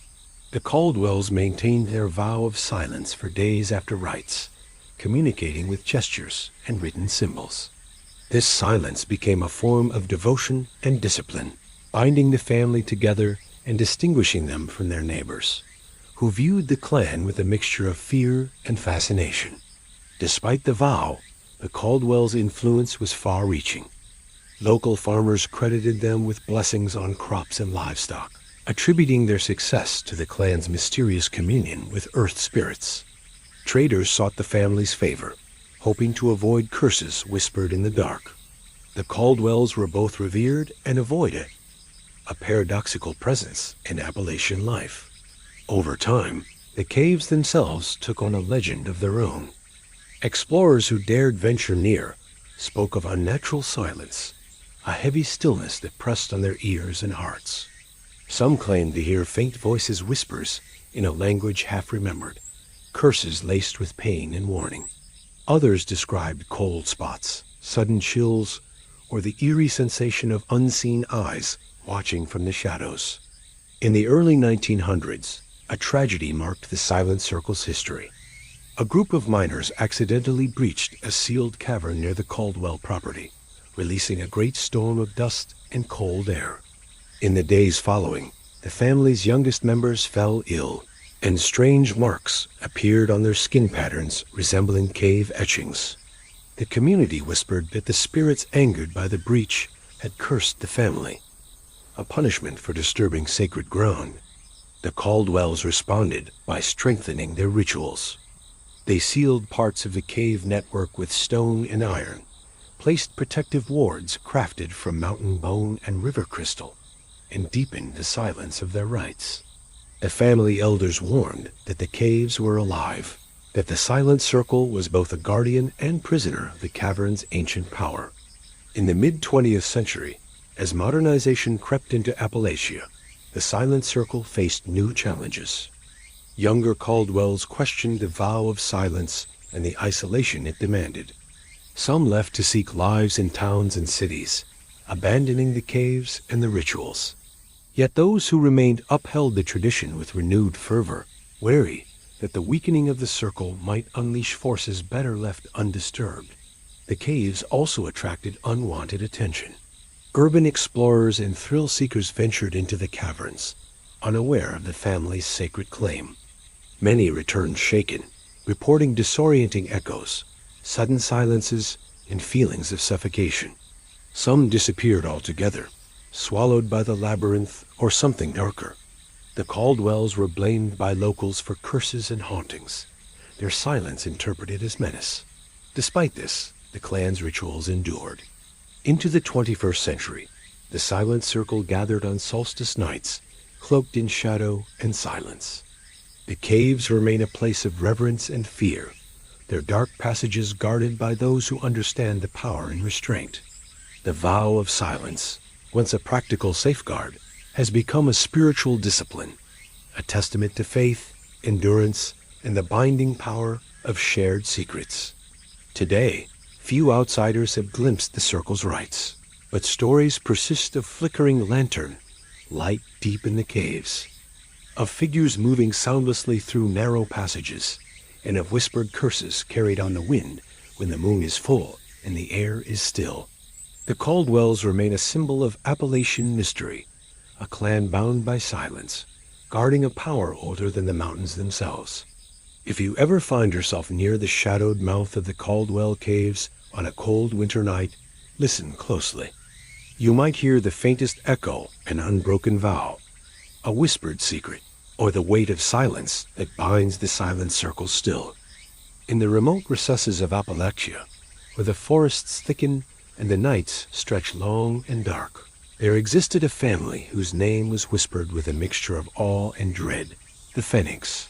The Caldwells maintained their vow of silence for days after rites, communicating with gestures and written symbols. This silence became a form of devotion and discipline, binding the family together and distinguishing them from their neighbors, who viewed the clan with a mixture of fear and fascination. Despite the vow, the Caldwells' influence was far-reaching. Local farmers credited them with blessings on crops and livestock, attributing their success to the clan's mysterious communion with earth spirits. Traders sought the family's favor, hoping to avoid curses whispered in the dark. The Caldwells were both revered and avoided, a paradoxical presence in Appalachian life. Over time, the caves themselves took on a legend of their own. Explorers who dared venture near spoke of unnatural silence, a heavy stillness that pressed on their ears and hearts. Some claimed to hear faint voices whispers in a language half-remembered, curses laced with pain and warning. Others described cold spots, sudden chills, or the eerie sensation of unseen eyes watching from the shadows. In the early 1900s, a tragedy marked the Silent Circle's history. A group of miners accidentally breached a sealed cavern near the Caldwell property, releasing a great storm of dust and cold air. In the days following, the family's youngest members fell ill, and strange marks appeared on their skin patterns resembling cave etchings. The community whispered that the spirits angered by the breach had cursed the family, a punishment for disturbing sacred ground. The Caldwells responded by strengthening their rituals. They sealed parts of the cave network with stone and iron, placed protective wards crafted from mountain bone and river crystal, and deepened the silence of their rites. The family elders warned that the caves were alive, that the Silent Circle was both a guardian and prisoner of the cavern's ancient power. In the mid-20th century, as modernization crept into Appalachia, the Silent Circle faced new challenges. Younger Caldwells questioned the vow of silence and the isolation it demanded. Some left to seek lives in towns and cities, abandoning the caves and the rituals. Yet those who remained upheld the tradition with renewed fervor, wary that the weakening of the circle might unleash forces better left undisturbed. The caves also attracted unwanted attention. Urban explorers and thrill-seekers ventured into the caverns, unaware of the family's sacred claim. Many returned shaken, reporting disorienting echoes, sudden silences, and feelings of suffocation. Some disappeared altogether, swallowed by the labyrinth or something darker. The Caldwells were blamed by locals for curses and hauntings, their silence interpreted as menace. Despite this, the clan's rituals endured. Into the 21st century, the Silent Circle gathered on solstice nights, cloaked in shadow and silence. The caves remain a place of reverence and fear, their dark passages guarded by those who understand the power and restraint. The vow of silence, once a practical safeguard, has become a spiritual discipline, a testament to faith, endurance, and the binding power of shared secrets. Today, few outsiders have glimpsed the circle's rites, but stories persist of flickering lantern, light deep in the caves, of figures moving soundlessly through narrow passages, and of whispered curses carried on the wind when the moon is full and the air is still. The Caldwells remain a symbol of Appalachian mystery, a clan bound by silence, guarding a power older than the mountains themselves. If you ever find yourself near the shadowed mouth of the Caldwell Caves on a cold winter night, listen closely. You might hear the faintest echo, an unbroken vow, a whispered secret, or the weight of silence that binds the Silent Circle still. In the remote recesses of Appalachia, where the forests thicken and the nights stretch long and dark, There existed a family whose name was whispered with a mixture of awe and dread, the Phoenix.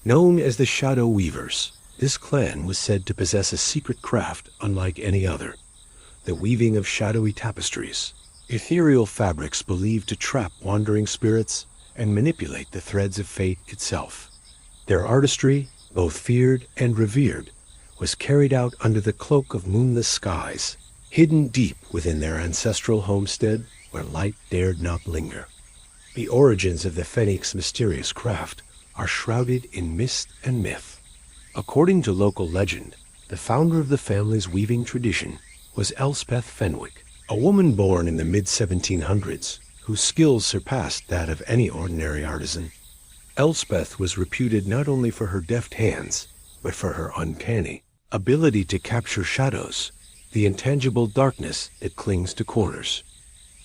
Known as the Shadow Weavers, this clan was said to possess a secret craft unlike any other, the weaving of shadowy tapestries, ethereal fabrics believed to trap wandering spirits and manipulate the threads of fate itself. Their artistry, both feared and revered, was carried out under the cloak of moonless skies, hidden deep within their ancestral homestead where light dared not linger. The origins of the Phoenix mysterious craft are shrouded in mist and myth. According to local legend, the founder of the family's weaving tradition was Elspeth Fenwick, a woman born in the mid-1700s whose skills surpassed that of any ordinary artisan. Elspeth was reputed not only for her deft hands, but for her uncanny ability to capture shadows, the intangible darkness that clings to corners,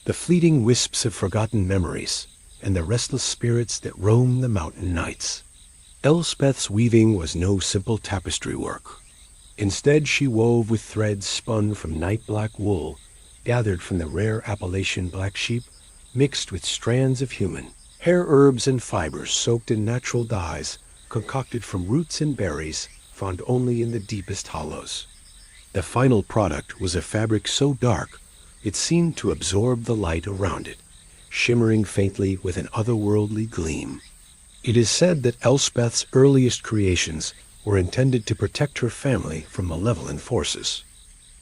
the fleeting wisps of forgotten memories, and the restless spirits that roam the mountain nights. Elspeth's weaving was no simple tapestry work. Instead, she wove with threads spun from night-black wool, gathered from the rare Appalachian black sheep, mixed with strands of human hair, herbs, and fibers soaked in natural dyes, concocted from roots and berries found only in the deepest hollows. The final product was a fabric so dark it seemed to absorb the light around it, shimmering faintly with an otherworldly gleam. It is said that Elspeth's earliest creations were intended to protect her family from malevolent forces.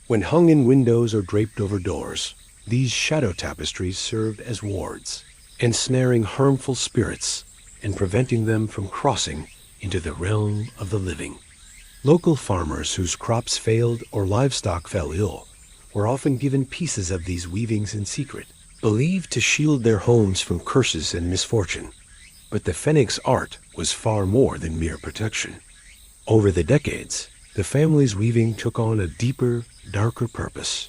When hung in windows or draped over doors, these shadow tapestries served as wards, ensnaring harmful spirits and preventing them from crossing into the realm of the living. Local farmers whose crops failed or livestock fell ill were often given pieces of these weavings in secret, believed to shield their homes from curses and misfortune. But the Phoenix art was far more than mere protection. Over the decades, the family's weaving took on a deeper, darker purpose.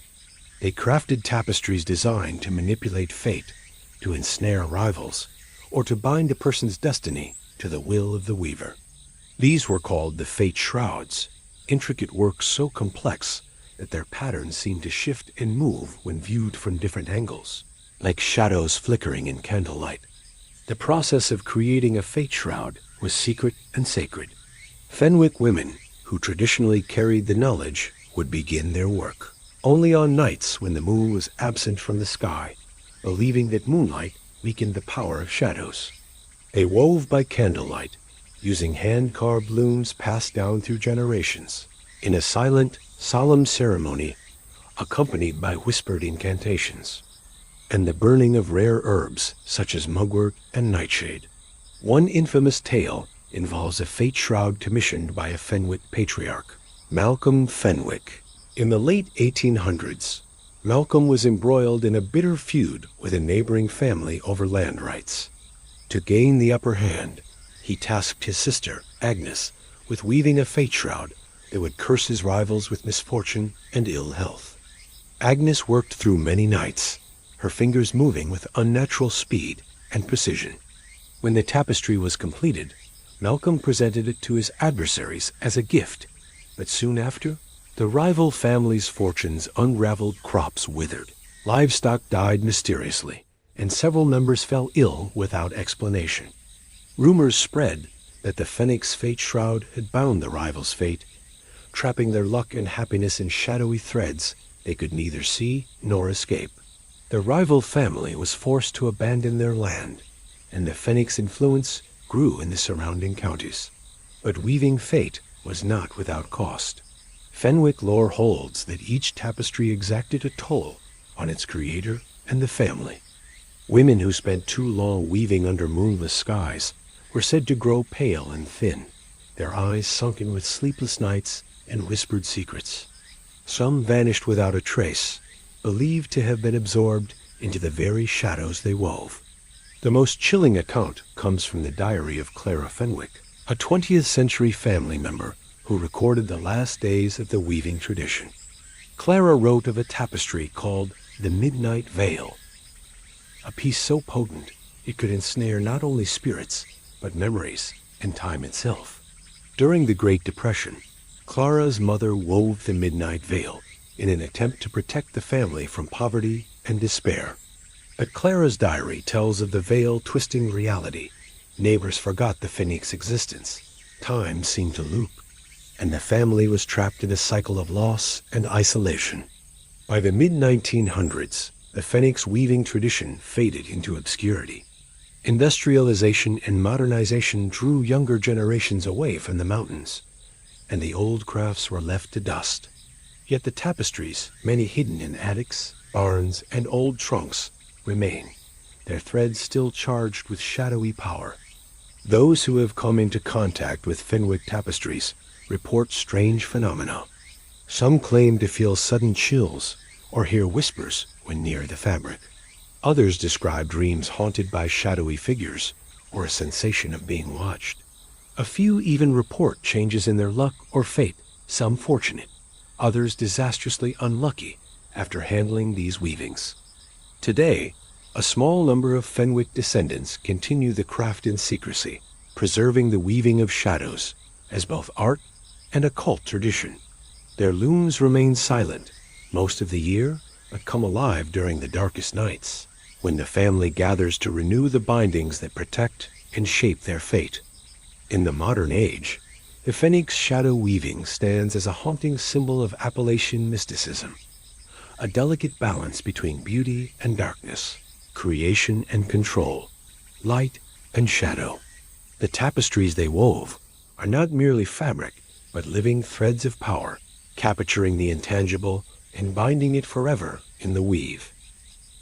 They crafted tapestries designed to manipulate fate, to ensnare rivals, or to bind a person's destiny to the will of the weaver. These were called the fate shrouds, intricate works so complex that their patterns seemed to shift and move when viewed from different angles, like shadows flickering in candlelight. The process of creating a fate shroud was secret and sacred. Fenwick women, who traditionally carried the knowledge, would begin their work only on nights when the moon was absent from the sky, believing that moonlight weakened the power of shadows. They wove by candlelight, using hand-carved looms passed down through generations, in a silent, solemn ceremony accompanied by whispered incantations, and the burning of rare herbs such as mugwort and nightshade. One infamous tale involves a fate shroud commissioned by a Fenwick patriarch, Malcolm Fenwick. In the late 1800s, Malcolm was embroiled in a bitter feud with a neighboring family over land rights. To gain the upper hand, he tasked his sister, Agnes, with weaving a fate shroud that would curse his rivals with misfortune and ill health. Agnes worked through many nights, her fingers moving with unnatural speed and precision. When the tapestry was completed, Malcolm presented it to his adversaries as a gift, but soon after, the rival family's fortunes unraveled, crops withered, livestock died mysteriously, and several members fell ill without explanation. Rumors spread that the Phoenix fate shroud had bound the rivals' fate, trapping their luck and happiness in shadowy threads they could neither see nor escape. The rival family was forced to abandon their land, and the Phoenix influence grew in the surrounding counties. But weaving fate was not without cost. Fenwick lore holds that each tapestry exacted a toll on its creator and the family. Women who spent too long weaving under moonless skies were said to grow pale and thin, their eyes sunken with sleepless nights and whispered secrets. Some vanished without a trace, believed to have been absorbed into the very shadows they wove. The most chilling account comes from the diary of Clara Fenwick, a 20th century family member who recorded the last days of the weaving tradition. Clara wrote of a tapestry called the Midnight Veil, a piece so potent it could ensnare not only spirits, but memories and time itself. During the Great Depression, Clara's mother wove the Midnight Veil in an attempt to protect the family from poverty and despair. But Clara's diary tells of the veil-twisting reality. Neighbors forgot the Phoenix existence. Time seemed to loop, and the family was trapped in a cycle of loss and isolation. By the mid-1900s, the Phoenix weaving tradition faded into obscurity. Industrialization and modernization drew younger generations away from the mountains, and the old crafts were left to dust. Yet the tapestries, many hidden in attics, barns, and old trunks, remain, their threads still charged with shadowy power. Those who have come into contact with Fenwick tapestries report strange phenomena. Some claim to feel sudden chills or hear whispers when near the fabric. Others describe dreams haunted by shadowy figures or a sensation of being watched. A few even report changes in their luck or fate, some fortunate, others disastrously unlucky after handling these weavings. Today, a small number of Fenwick descendants continue the craft in secrecy, preserving the weaving of shadows as both art and occult tradition. Their looms remain silent most of the year, but come alive during the darkest nights, when the family gathers to renew the bindings that protect and shape their fate. In the modern age, the Phoenix shadow weaving stands as a haunting symbol of Appalachian mysticism, a delicate balance between beauty and darkness, creation and control, light and shadow. The tapestries they wove are not merely fabric, but living threads of power, capturing the intangible and binding it forever in the weave.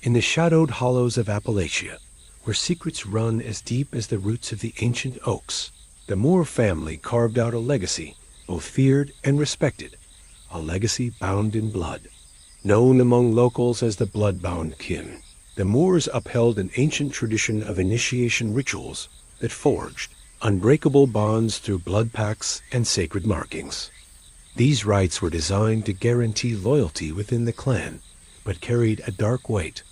In the shadowed hollows of Appalachia, where secrets run as deep as the roots of the ancient oaks, the Moore family carved out a legacy both feared and respected, a legacy bound in blood. Known among locals as the blood-bound kin, the Moores upheld an ancient tradition of initiation rituals that forged unbreakable bonds through blood pacts and sacred markings. These rites were designed to guarantee loyalty within the clan, but carried a dark weight,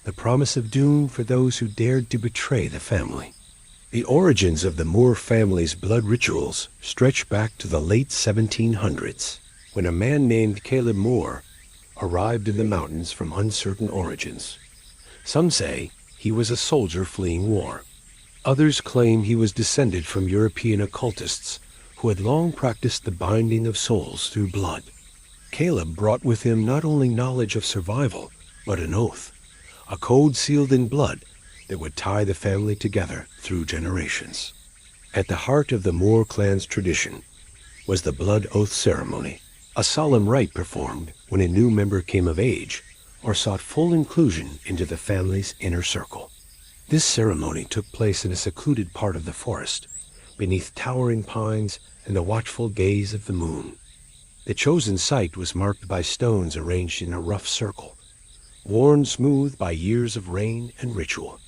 the promise of doom for those who dared to betray the family. The origins of the Moore family's blood rituals stretch back to the late 1700s, when a man named Caleb Moore arrived in the mountains from uncertain origins. Some say he was a soldier fleeing war. Others claim he was descended from European occultists who had long practiced the binding of souls through blood. Caleb brought with him not only knowledge of survival, but an oath, a code sealed in blood that would tie the family together through generations. At the heart of the Moore clan's tradition was the blood oath ceremony, a solemn rite performed when a new member came of age or sought full inclusion into the family's inner circle. This ceremony took place in a secluded part of the forest, beneath towering pines and the watchful gaze of the moon. The chosen site was marked by stones arranged in a rough circle, worn smooth by years of rain and ritual.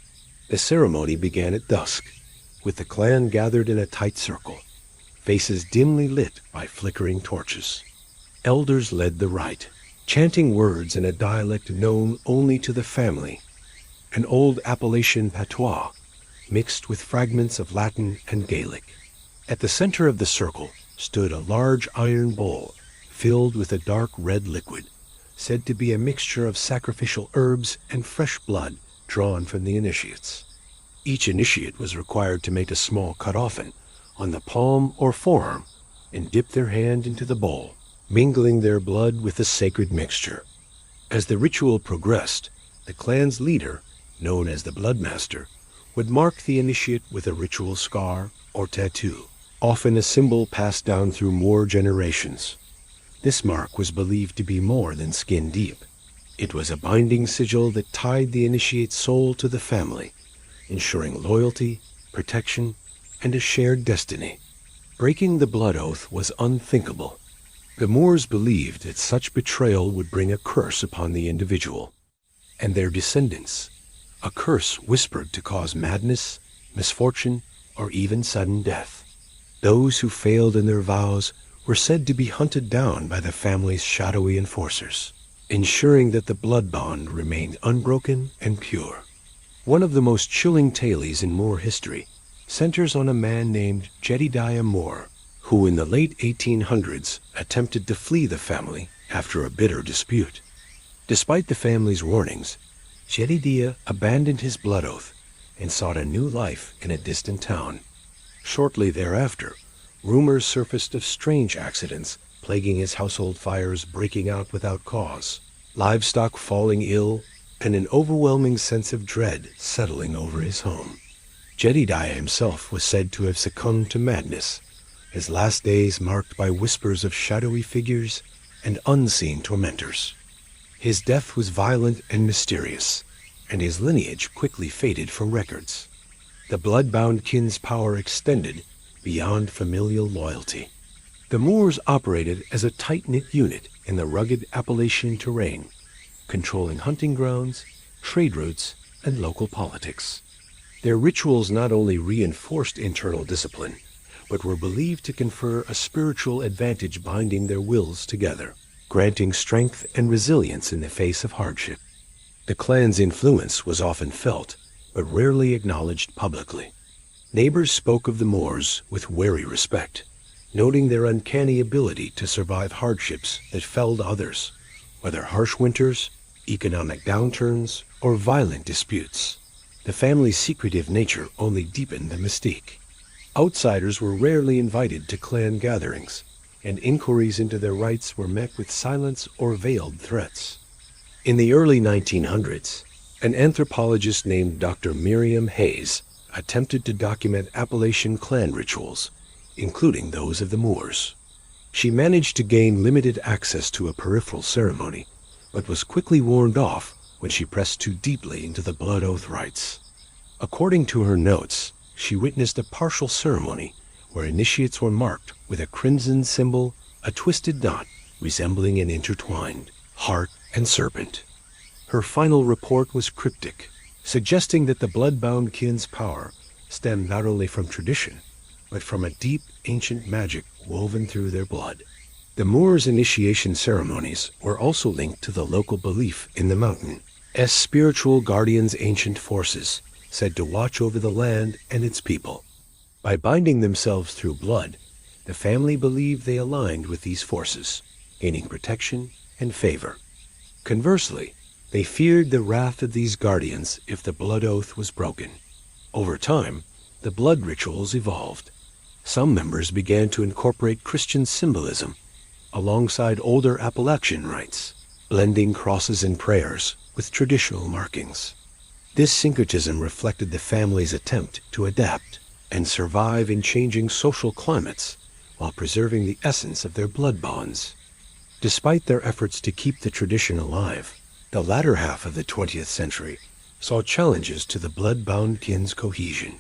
The ceremony began at dusk, with the clan gathered in a tight circle, faces dimly lit by flickering torches. Elders led the rite, chanting words in a dialect known only to the family, an old Appalachian patois mixed with fragments of Latin and Gaelic. At the center of the circle stood a large iron bowl filled with a dark red liquid, said to be a mixture of sacrificial herbs and fresh blood drawn from the initiates. Each initiate was required to make a small cut often on the palm or forearm and dip their hand into the bowl, mingling their blood with the sacred mixture. As the ritual progressed, the clan's leader, known as the Bloodmaster, would mark the initiate with a ritual scar or tattoo, often a symbol passed down through more generations. This mark was believed to be more than skin deep. It was a binding sigil that tied the initiate's soul to the family, ensuring loyalty, protection, and a shared destiny. Breaking the blood oath was unthinkable. The Moors believed that such betrayal would bring a curse upon the individual and their descendants, a curse whispered to cause madness, misfortune, or even sudden death. Those who failed in their vows were said to be hunted down by the family's shadowy enforcers, ensuring that the blood bond remained unbroken and pure. One of the most chilling tales in Moore history centers on a man named Jedediah Moore, who in the late 1800s attempted to flee the family after a bitter dispute. Despite the family's warnings, Jedediah abandoned his blood oath and sought a new life in a distant town. Shortly thereafter, rumors surfaced of strange accidents plaguing his household, fires breaking out without cause, livestock falling ill, and an overwhelming sense of dread settling over his home. Jedediah himself was said to have succumbed to madness, his last days marked by whispers of shadowy figures and unseen tormentors. His death was violent and mysterious, and his lineage quickly faded from records. The blood-bound kin's power extended beyond familial loyalty. The Moors operated as a tight-knit unit in the rugged Appalachian terrain, controlling hunting grounds, trade routes, and local politics. Their rituals not only reinforced internal discipline, but were believed to confer a spiritual advantage, binding their wills together, granting strength and resilience in the face of hardship. The clan's influence was often felt, but rarely acknowledged publicly. Neighbors spoke of the Moors with wary respect, noting their uncanny ability to survive hardships that felled others, whether harsh winters, economic downturns, or violent disputes. The family's secretive nature only deepened the mystique. Outsiders were rarely invited to clan gatherings, and inquiries into their rites were met with silence or veiled threats. In the early 1900s, an anthropologist named Dr. Miriam Hayes attempted to document Appalachian clan rituals, including those of the Moors. She managed to gain limited access to a peripheral ceremony, but was quickly warned off when she pressed too deeply into the blood oath rites. According to her notes, she witnessed a partial ceremony where initiates were marked with a crimson symbol, a twisted knot resembling an intertwined heart and serpent. Her final report was cryptic, suggesting that the blood-bound kin's power stemmed not only from tradition, but from a deep ancient magic woven through their blood. The Moors' initiation ceremonies were also linked to the local belief in the mountain, as spiritual guardians, ancient forces said to watch over the land and its people. By binding themselves through blood, the family believed they aligned with these forces, gaining protection and favor. Conversely, they feared the wrath of these guardians if the blood oath was broken. Over time, the blood rituals evolved. Some members began to incorporate Christian symbolism alongside older Appalachian rites, blending crosses and prayers with traditional markings. This syncretism reflected the family's attempt to adapt and survive in changing social climates while preserving the essence of their blood bonds. Despite their efforts to keep the tradition alive, the latter half of the 20th century saw challenges to the blood-bound kin's cohesion.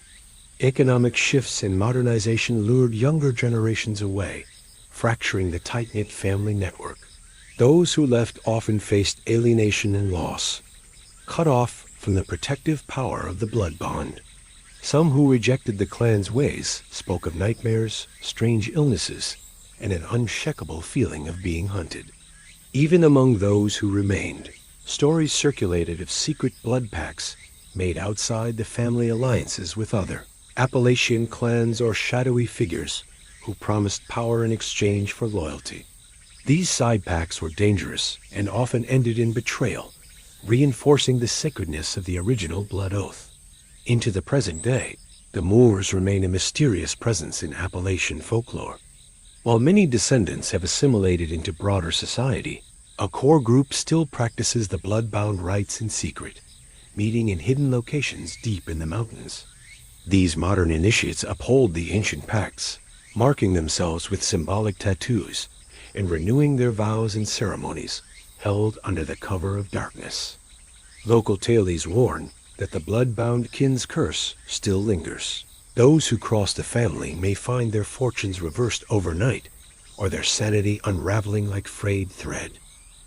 Economic shifts and modernization lured younger generations away, fracturing the tight-knit family network. Those who left often faced alienation and loss, cut off from the protective power of the blood bond. Some who rejected the clan's ways spoke of nightmares, strange illnesses, and an unshakable feeling of being hunted. Even among those who remained, stories circulated of secret blood pacts made outside the family alliances with other Appalachian clans or shadowy figures who promised power in exchange for loyalty. These side pacts were dangerous and often ended in betrayal, reinforcing the sacredness of the original blood oath. Into the present day, the Moors remain a mysterious presence in Appalachian folklore. While many descendants have assimilated into broader society, a core group still practices the blood-bound rites in secret, meeting in hidden locations deep in the mountains. These modern initiates uphold the ancient pacts, marking themselves with symbolic tattoos and renewing their vows and ceremonies held under the cover of darkness. Local tales warn that the blood-bound kin's curse still lingers. Those who cross the family may find their fortunes reversed overnight, or their sanity unraveling like frayed thread.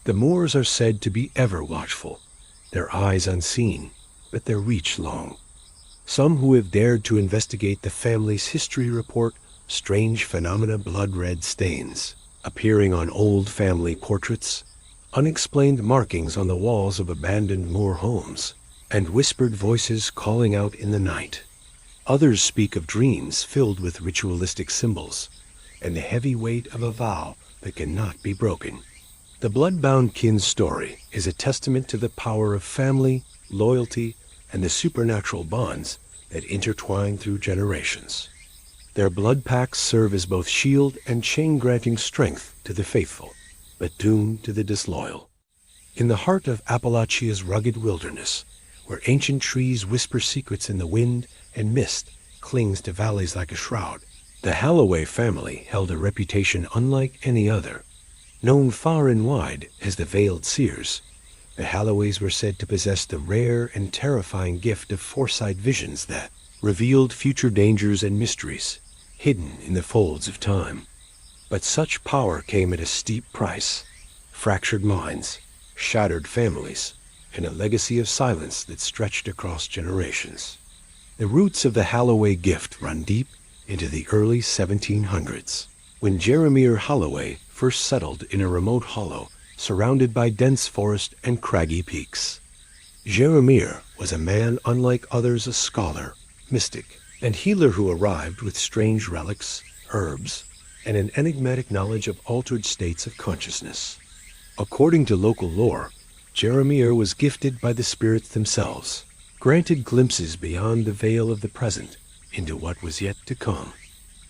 The Moors are said to be ever watchful, their eyes unseen, but their reach long. Some who have dared to investigate the family's history report strange phenomena: blood-red stains appearing on old family portraits, unexplained markings on the walls of abandoned Moor homes, and whispered voices calling out in the night. Others speak of dreams filled with ritualistic symbols and the heavy weight of a vow that cannot be broken. The blood-bound kin's story is a testament to the power of family, loyalty, and the supernatural bonds that intertwine through generations. Their blood pacts serve as both shield and chain, granting strength to the faithful, but doom to the disloyal. In the heart of Appalachia's rugged wilderness, where ancient trees whisper secrets in the wind and mist clings to valleys like a shroud, the Holloway family held a reputation unlike any other. Known far and wide as the Veiled Seers, the Holloways were said to possess the rare and terrifying gift of foresight visions that revealed future dangers and mysteries hidden in the folds of time. But such power came at a steep price: fractured minds, shattered families, and a legacy of silence that stretched across generations. The roots of the Holloway gift run deep into the early 1700s, when Jeremiah Holloway first settled in a remote hollow surrounded by dense forest and craggy peaks. Jeremiah was a man unlike others, a scholar, mystic, and healer who arrived with strange relics, herbs, and an enigmatic knowledge of altered states of consciousness. According to local lore, Jeremiah was gifted by the spirits themselves, granted glimpses beyond the veil of the present into what was yet to come.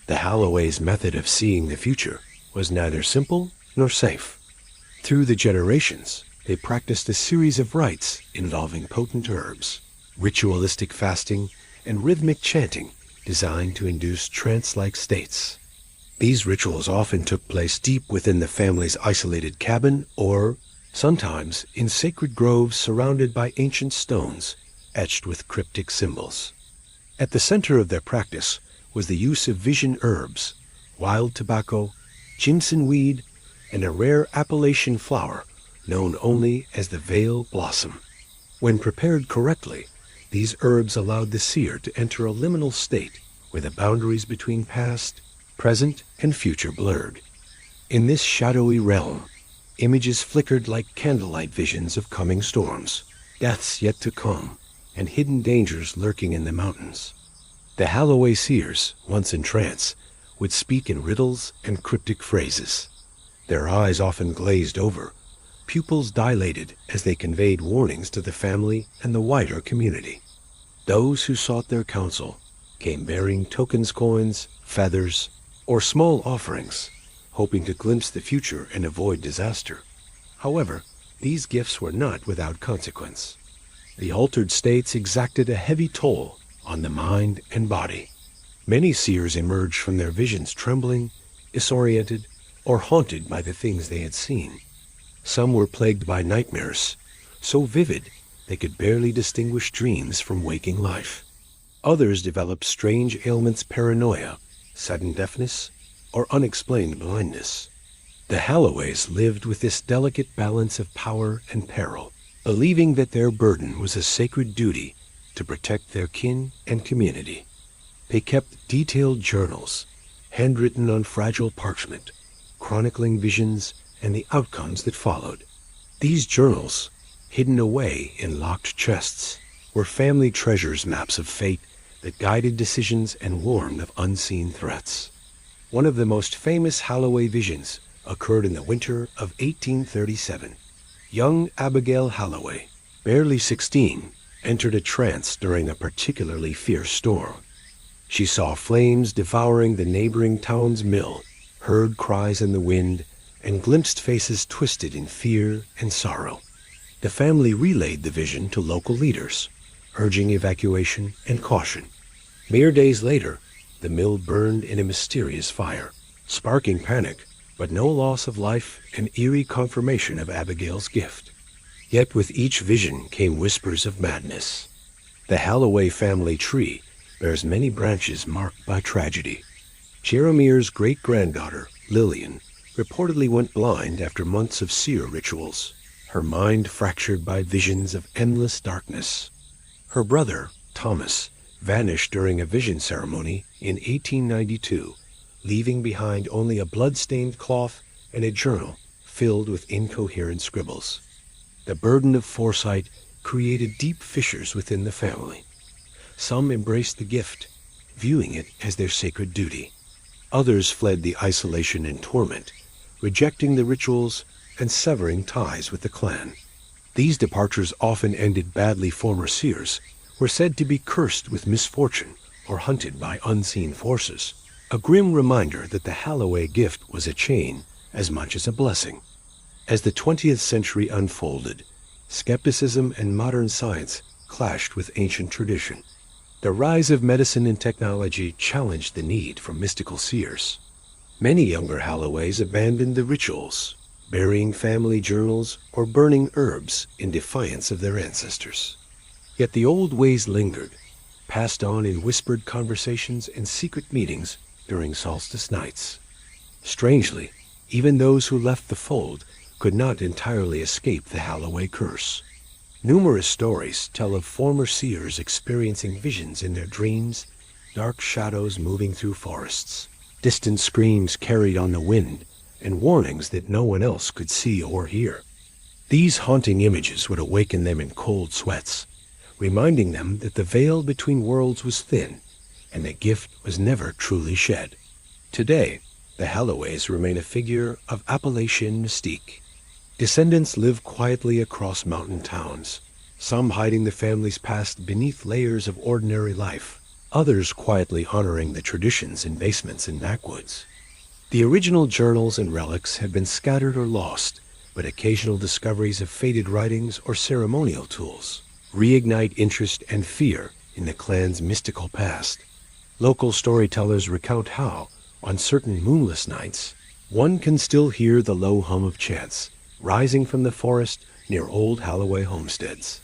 The Holloways' method of seeing the future was neither simple nor safe. Through the generations, they practiced a series of rites involving potent herbs, ritualistic fasting, and rhythmic chanting designed to induce trance-like states. These rituals often took place deep within the family's isolated cabin or, sometimes, in sacred groves surrounded by ancient stones etched with cryptic symbols. At the center of their practice was the use of vision herbs, wild tobacco, ginseng weed, and a rare Appalachian flower known only as the veil blossom. When prepared correctly, these herbs allowed the seer to enter a liminal state where the boundaries between past, present, and future blurred. In this shadowy realm, images flickered like candlelight visions of coming storms, deaths yet to come, and hidden dangers lurking in the mountains. The Holloway seers, once in trance, would speak in riddles and cryptic phrases. Their eyes often glazed over, pupils dilated as they conveyed warnings to the family and the wider community. Those who sought their counsel came bearing tokens, coins, feathers, or small offerings, hoping to glimpse the future and avoid disaster. However, these gifts were not without consequence. The altered states exacted a heavy toll on the mind and body. Many seers emerged from their visions trembling, disoriented, or haunted by the things they had seen. Some were plagued by nightmares, so vivid they could barely distinguish dreams from waking life. Others developed strange ailments, paranoia, sudden deafness, or unexplained blindness. The Holloways lived with this delicate balance of power and peril, believing that their burden was a sacred duty to protect their kin and community. They kept detailed journals, handwritten on fragile parchment, chronicling visions and the outcomes that followed. These journals, hidden away in locked chests, were family treasures, maps of fate that guided decisions and warned of unseen threats. One of the most famous Holloway visions occurred in the winter of 1837. Young Abigail Holloway, barely 16, entered a trance during a particularly fierce storm. She saw flames devouring the neighboring town's mill, heard cries in the wind, and glimpsed faces twisted in fear and sorrow. The family relayed the vision to local leaders, urging evacuation and caution. Mere days later, the mill burned in a mysterious fire, sparking panic, but no loss of life, an eerie confirmation of Abigail's gift. Yet with each vision came whispers of madness. The Holloway family tree bears many branches marked by tragedy. Jeremiah's great-granddaughter, Lillian, reportedly went blind after months of seer rituals, her mind fractured by visions of endless darkness. Her brother, Thomas, vanished during a vision ceremony in 1892, leaving behind only a blood-stained cloth and a journal filled with incoherent scribbles. The burden of foresight created deep fissures within the family. Some embraced the gift, viewing it as their sacred duty. Others fled the isolation and torment, rejecting the rituals and severing ties with the clan. These departures often ended badly. Former seers were said to be cursed with misfortune or hunted by unseen forces, a grim reminder that the Holloway gift was a chain as much as a blessing. As the 20th century unfolded, skepticism and modern science clashed with ancient tradition. The rise of medicine and technology challenged the need for mystical seers. Many younger Halloways abandoned the rituals, burying family journals or burning herbs in defiance of their ancestors. Yet the old ways lingered, passed on in whispered conversations and secret meetings during solstice nights. Strangely, even those who left the fold could not entirely escape the Holloway curse. Numerous stories tell of former seers experiencing visions in their dreams, dark shadows moving through forests, distant screams carried on the wind, and warnings that no one else could see or hear. These haunting images would awaken them in cold sweats, reminding them that the veil between worlds was thin and the gift was never truly shed. Today, the Halloways remain a figure of Appalachian mystique. Descendants live quietly across mountain towns, some hiding the family's past beneath layers of ordinary life, others quietly honoring the traditions in basements and backwoods. The original journals and relics have been scattered or lost, but occasional discoveries of faded writings or ceremonial tools reignite interest and fear in the clan's mystical past. Local storytellers recount how, on certain moonless nights, one can still hear the low hum of chants rising from the forest near old Holloway homesteads.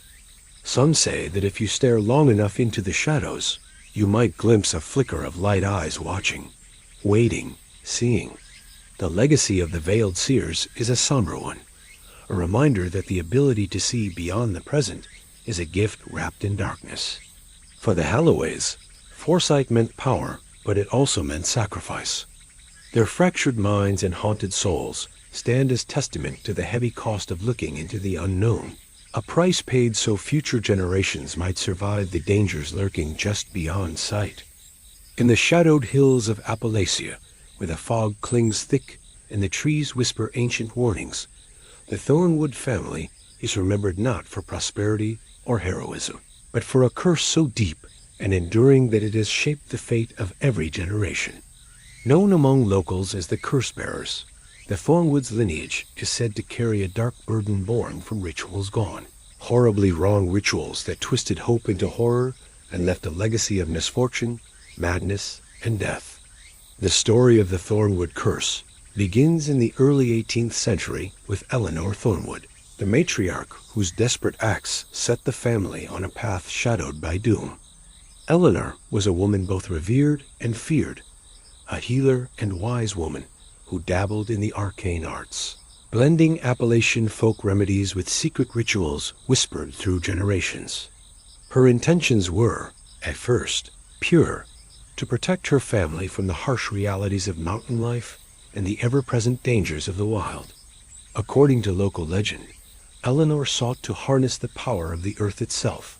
Some say that if you stare long enough into the shadows, you might glimpse a flicker of light eyes watching, waiting, seeing. The legacy of the veiled seers is a somber one, a reminder that the ability to see beyond the present is a gift wrapped in darkness. For the Halloways, foresight meant power, but it also meant sacrifice. Their fractured minds and haunted souls stand as testament to the heavy cost of looking into the unknown, a price paid so future generations might survive the dangers lurking just beyond sight. In the shadowed hills of Appalachia, where the fog clings thick and the trees whisper ancient warnings, the Thornwood family is remembered not for prosperity or heroism, but for a curse so deep and enduring that it has shaped the fate of every generation. Known among locals as the Curse-Bearers, the Thornwood's lineage is said to carry a dark burden born from rituals gone. Horribly wrong rituals that twisted hope into horror and left a legacy of misfortune, madness, and death. The story of the Thornwood curse begins in the early 18th century with Eleanor Thornwood, the matriarch whose desperate acts set the family on a path shadowed by doom. Eleanor was a woman both revered and feared, a healer and wise woman who dabbled in the arcane arts, blending Appalachian folk remedies with secret rituals whispered through generations. Her intentions were, at first, pure, to protect her family from the harsh realities of mountain life and the ever-present dangers of the wild. According to local legend, Eleanor sought to harness the power of the earth itself,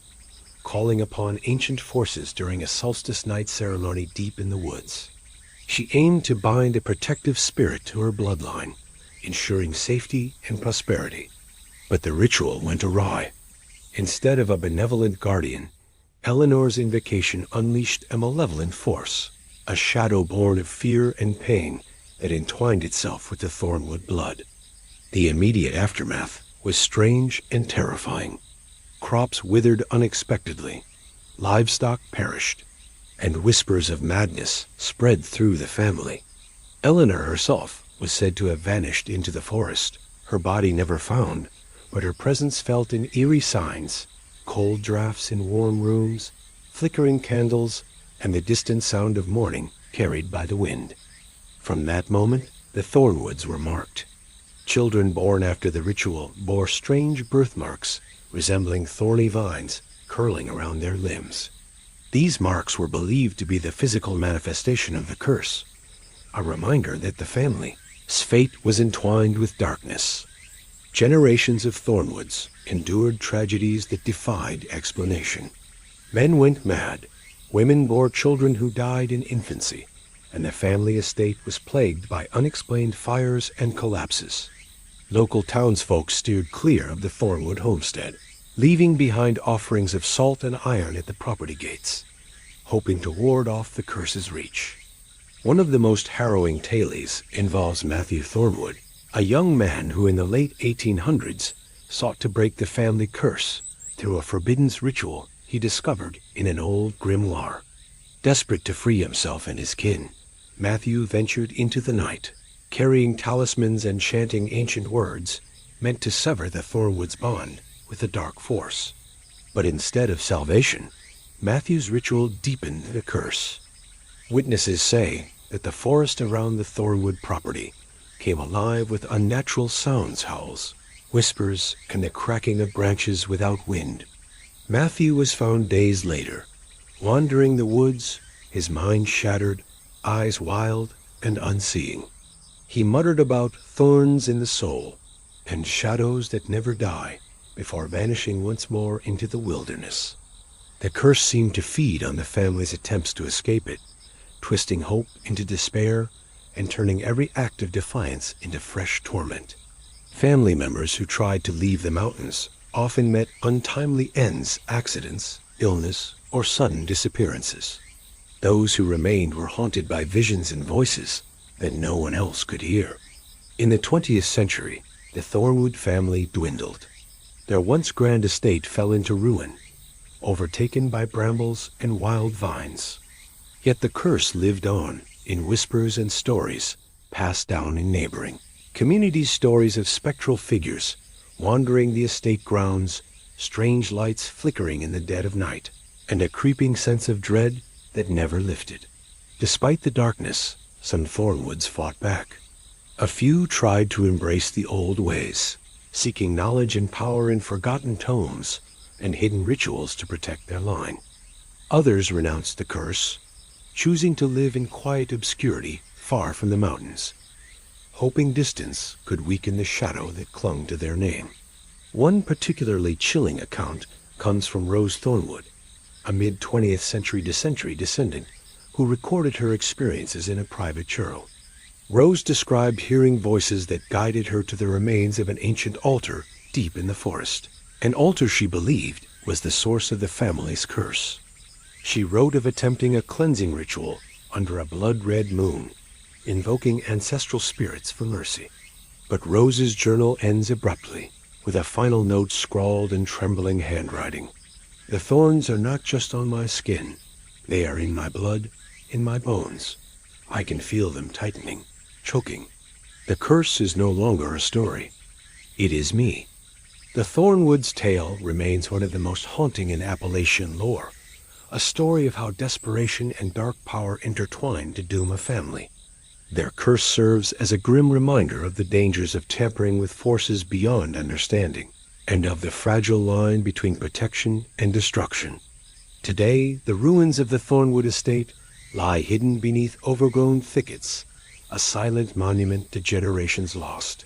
calling upon ancient forces during a solstice night ceremony deep in the woods. She aimed to bind a protective spirit to her bloodline, ensuring safety and prosperity. But the ritual went awry. Instead of a benevolent guardian, Eleanor's invocation unleashed a malevolent force, a shadow born of fear and pain that entwined itself with the Thornwood blood. The immediate aftermath was strange and terrifying. Crops withered unexpectedly, livestock perished, and whispers of madness spread through the family. Eleanor herself was said to have vanished into the forest, her body never found, but her presence felt in eerie signs, cold drafts in warm rooms, flickering candles, and the distant sound of mourning carried by the wind. From that moment, the Thornwoods were marked. Children born after the ritual bore strange birthmarks resembling thorny vines curling around their limbs. These marks were believed to be the physical manifestation of the curse, a reminder that the family's fate was entwined with darkness. Generations of Thornwoods endured tragedies that defied explanation. Men went mad, women bore children who died in infancy, and the family estate was plagued by unexplained fires and collapses. Local townsfolk steered clear of the Thornwood homestead, leaving behind offerings of salt and iron at the property gates, hoping to ward off the curse's reach. One of the most harrowing tales involves Matthew Thornwood, a young man who in the late 1800s sought to break the family curse through a forbidden ritual he discovered in an old grimoire. Desperate to free himself and his kin, Matthew ventured into the night, carrying talismans and chanting ancient words meant to sever the Thornwood's bond with the dark force. But instead of salvation, Matthew's ritual deepened the curse. Witnesses say that the forest around the Thornwood property came alive with unnatural sounds, howls, whispers, and the cracking of branches without wind. Matthew was found days later, wandering the woods, his mind shattered, eyes wild and unseeing. He muttered about thorns in the soul and shadows that never die before vanishing once more into the wilderness. The curse seemed to feed on the family's attempts to escape it, twisting hope into despair and turning every act of defiance into fresh torment. Family members who tried to leave the mountains often met untimely ends, accidents, illness, or sudden disappearances. Those who remained were haunted by visions and voices that no one else could hear. In the 20th century, the Thornwood family dwindled. Their once grand estate fell into ruin, overtaken by brambles and wild vines. Yet the curse lived on in whispers and stories passed down in neighboring communities, stories of spectral figures wandering the estate grounds, strange lights flickering in the dead of night, and a creeping sense of dread that never lifted. Despite the darkness, some Thornwoods fought back. A few tried to embrace the old ways, seeking knowledge and power in forgotten tomes and hidden rituals to protect their line. Others renounced the curse, choosing to live in quiet obscurity far from the mountains, hoping distance could weaken the shadow that clung to their name. One particularly chilling account comes from Rose Thornwood, a mid-20th century descendant who recorded her experiences in a private journal. Rose described hearing voices that guided her to the remains of an ancient altar deep in the forest, an altar she believed was the source of the family's curse. She wrote of attempting a cleansing ritual under a blood-red moon, invoking ancestral spirits for mercy. But Rose's journal ends abruptly, with a final note scrawled in trembling handwriting. "The thorns are not just on my skin. They are in my blood, in my bones. I can feel them tightening, choking. The curse is no longer a story. It is me." The Thornwood's tale remains one of the most haunting in Appalachian lore, a story of how desperation and dark power intertwine to doom a family. Their curse serves as a grim reminder of the dangers of tampering with forces beyond understanding, and of the fragile line between protection and destruction. Today, the ruins of the Thornwood estate lie hidden beneath overgrown thickets, a silent monument to generations lost.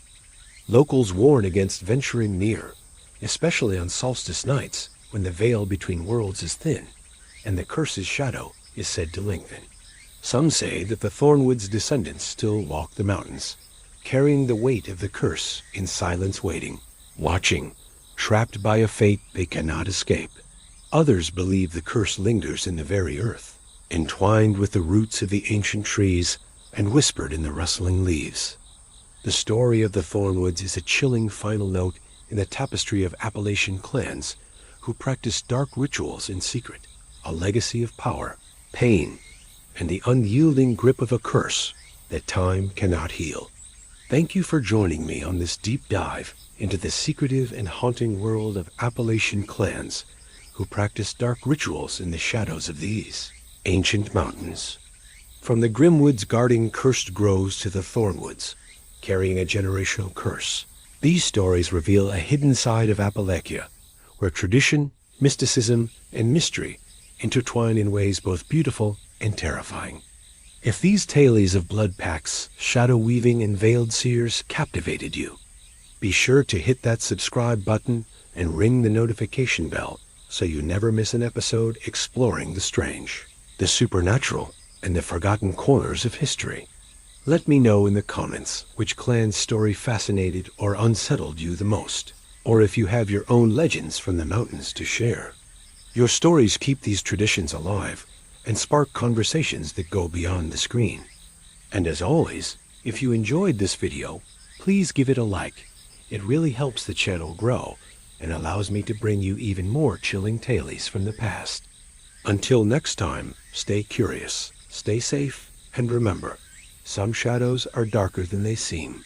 Locals warn against venturing near, especially on solstice nights when the veil between worlds is thin and the curse's shadow is said to lengthen. Some say that the Thornwood's descendants still walk the mountains, carrying the weight of the curse in silence, waiting, watching, trapped by a fate they cannot escape. Others believe the curse lingers in the very earth, entwined with the roots of the ancient trees and whispered in the rustling leaves. The story of the Thornwoods is a chilling final note in the tapestry of Appalachian clans who practice dark rituals in secret, a legacy of power, pain, and the unyielding grip of a curse that time cannot heal. Thank you for joining me on this deep dive into the secretive and haunting world of Appalachian clans who practice dark rituals in the shadows of these ancient mountains. From the Grimwoods guarding cursed groves to the Thornwoods, carrying a generational curse, these stories reveal a hidden side of Appalachia, where tradition, mysticism, and mystery intertwine in ways both beautiful and terrifying. If these tales of blood pacts, shadow weaving, and veiled seers captivated you, be sure to hit that subscribe button and ring the notification bell so you never miss an episode exploring the strange, the supernatural, and the forgotten corners of history. Let me know in the comments which clan's story fascinated or unsettled you the most, or if you have your own legends from the mountains to share. Your stories keep these traditions alive and spark conversations that go beyond the screen. And as always, if you enjoyed this video, please give it a like. It really helps the channel grow and allows me to bring you even more chilling tales from the past. Until next time, stay curious, stay safe, and remember, some shadows are darker than they seem.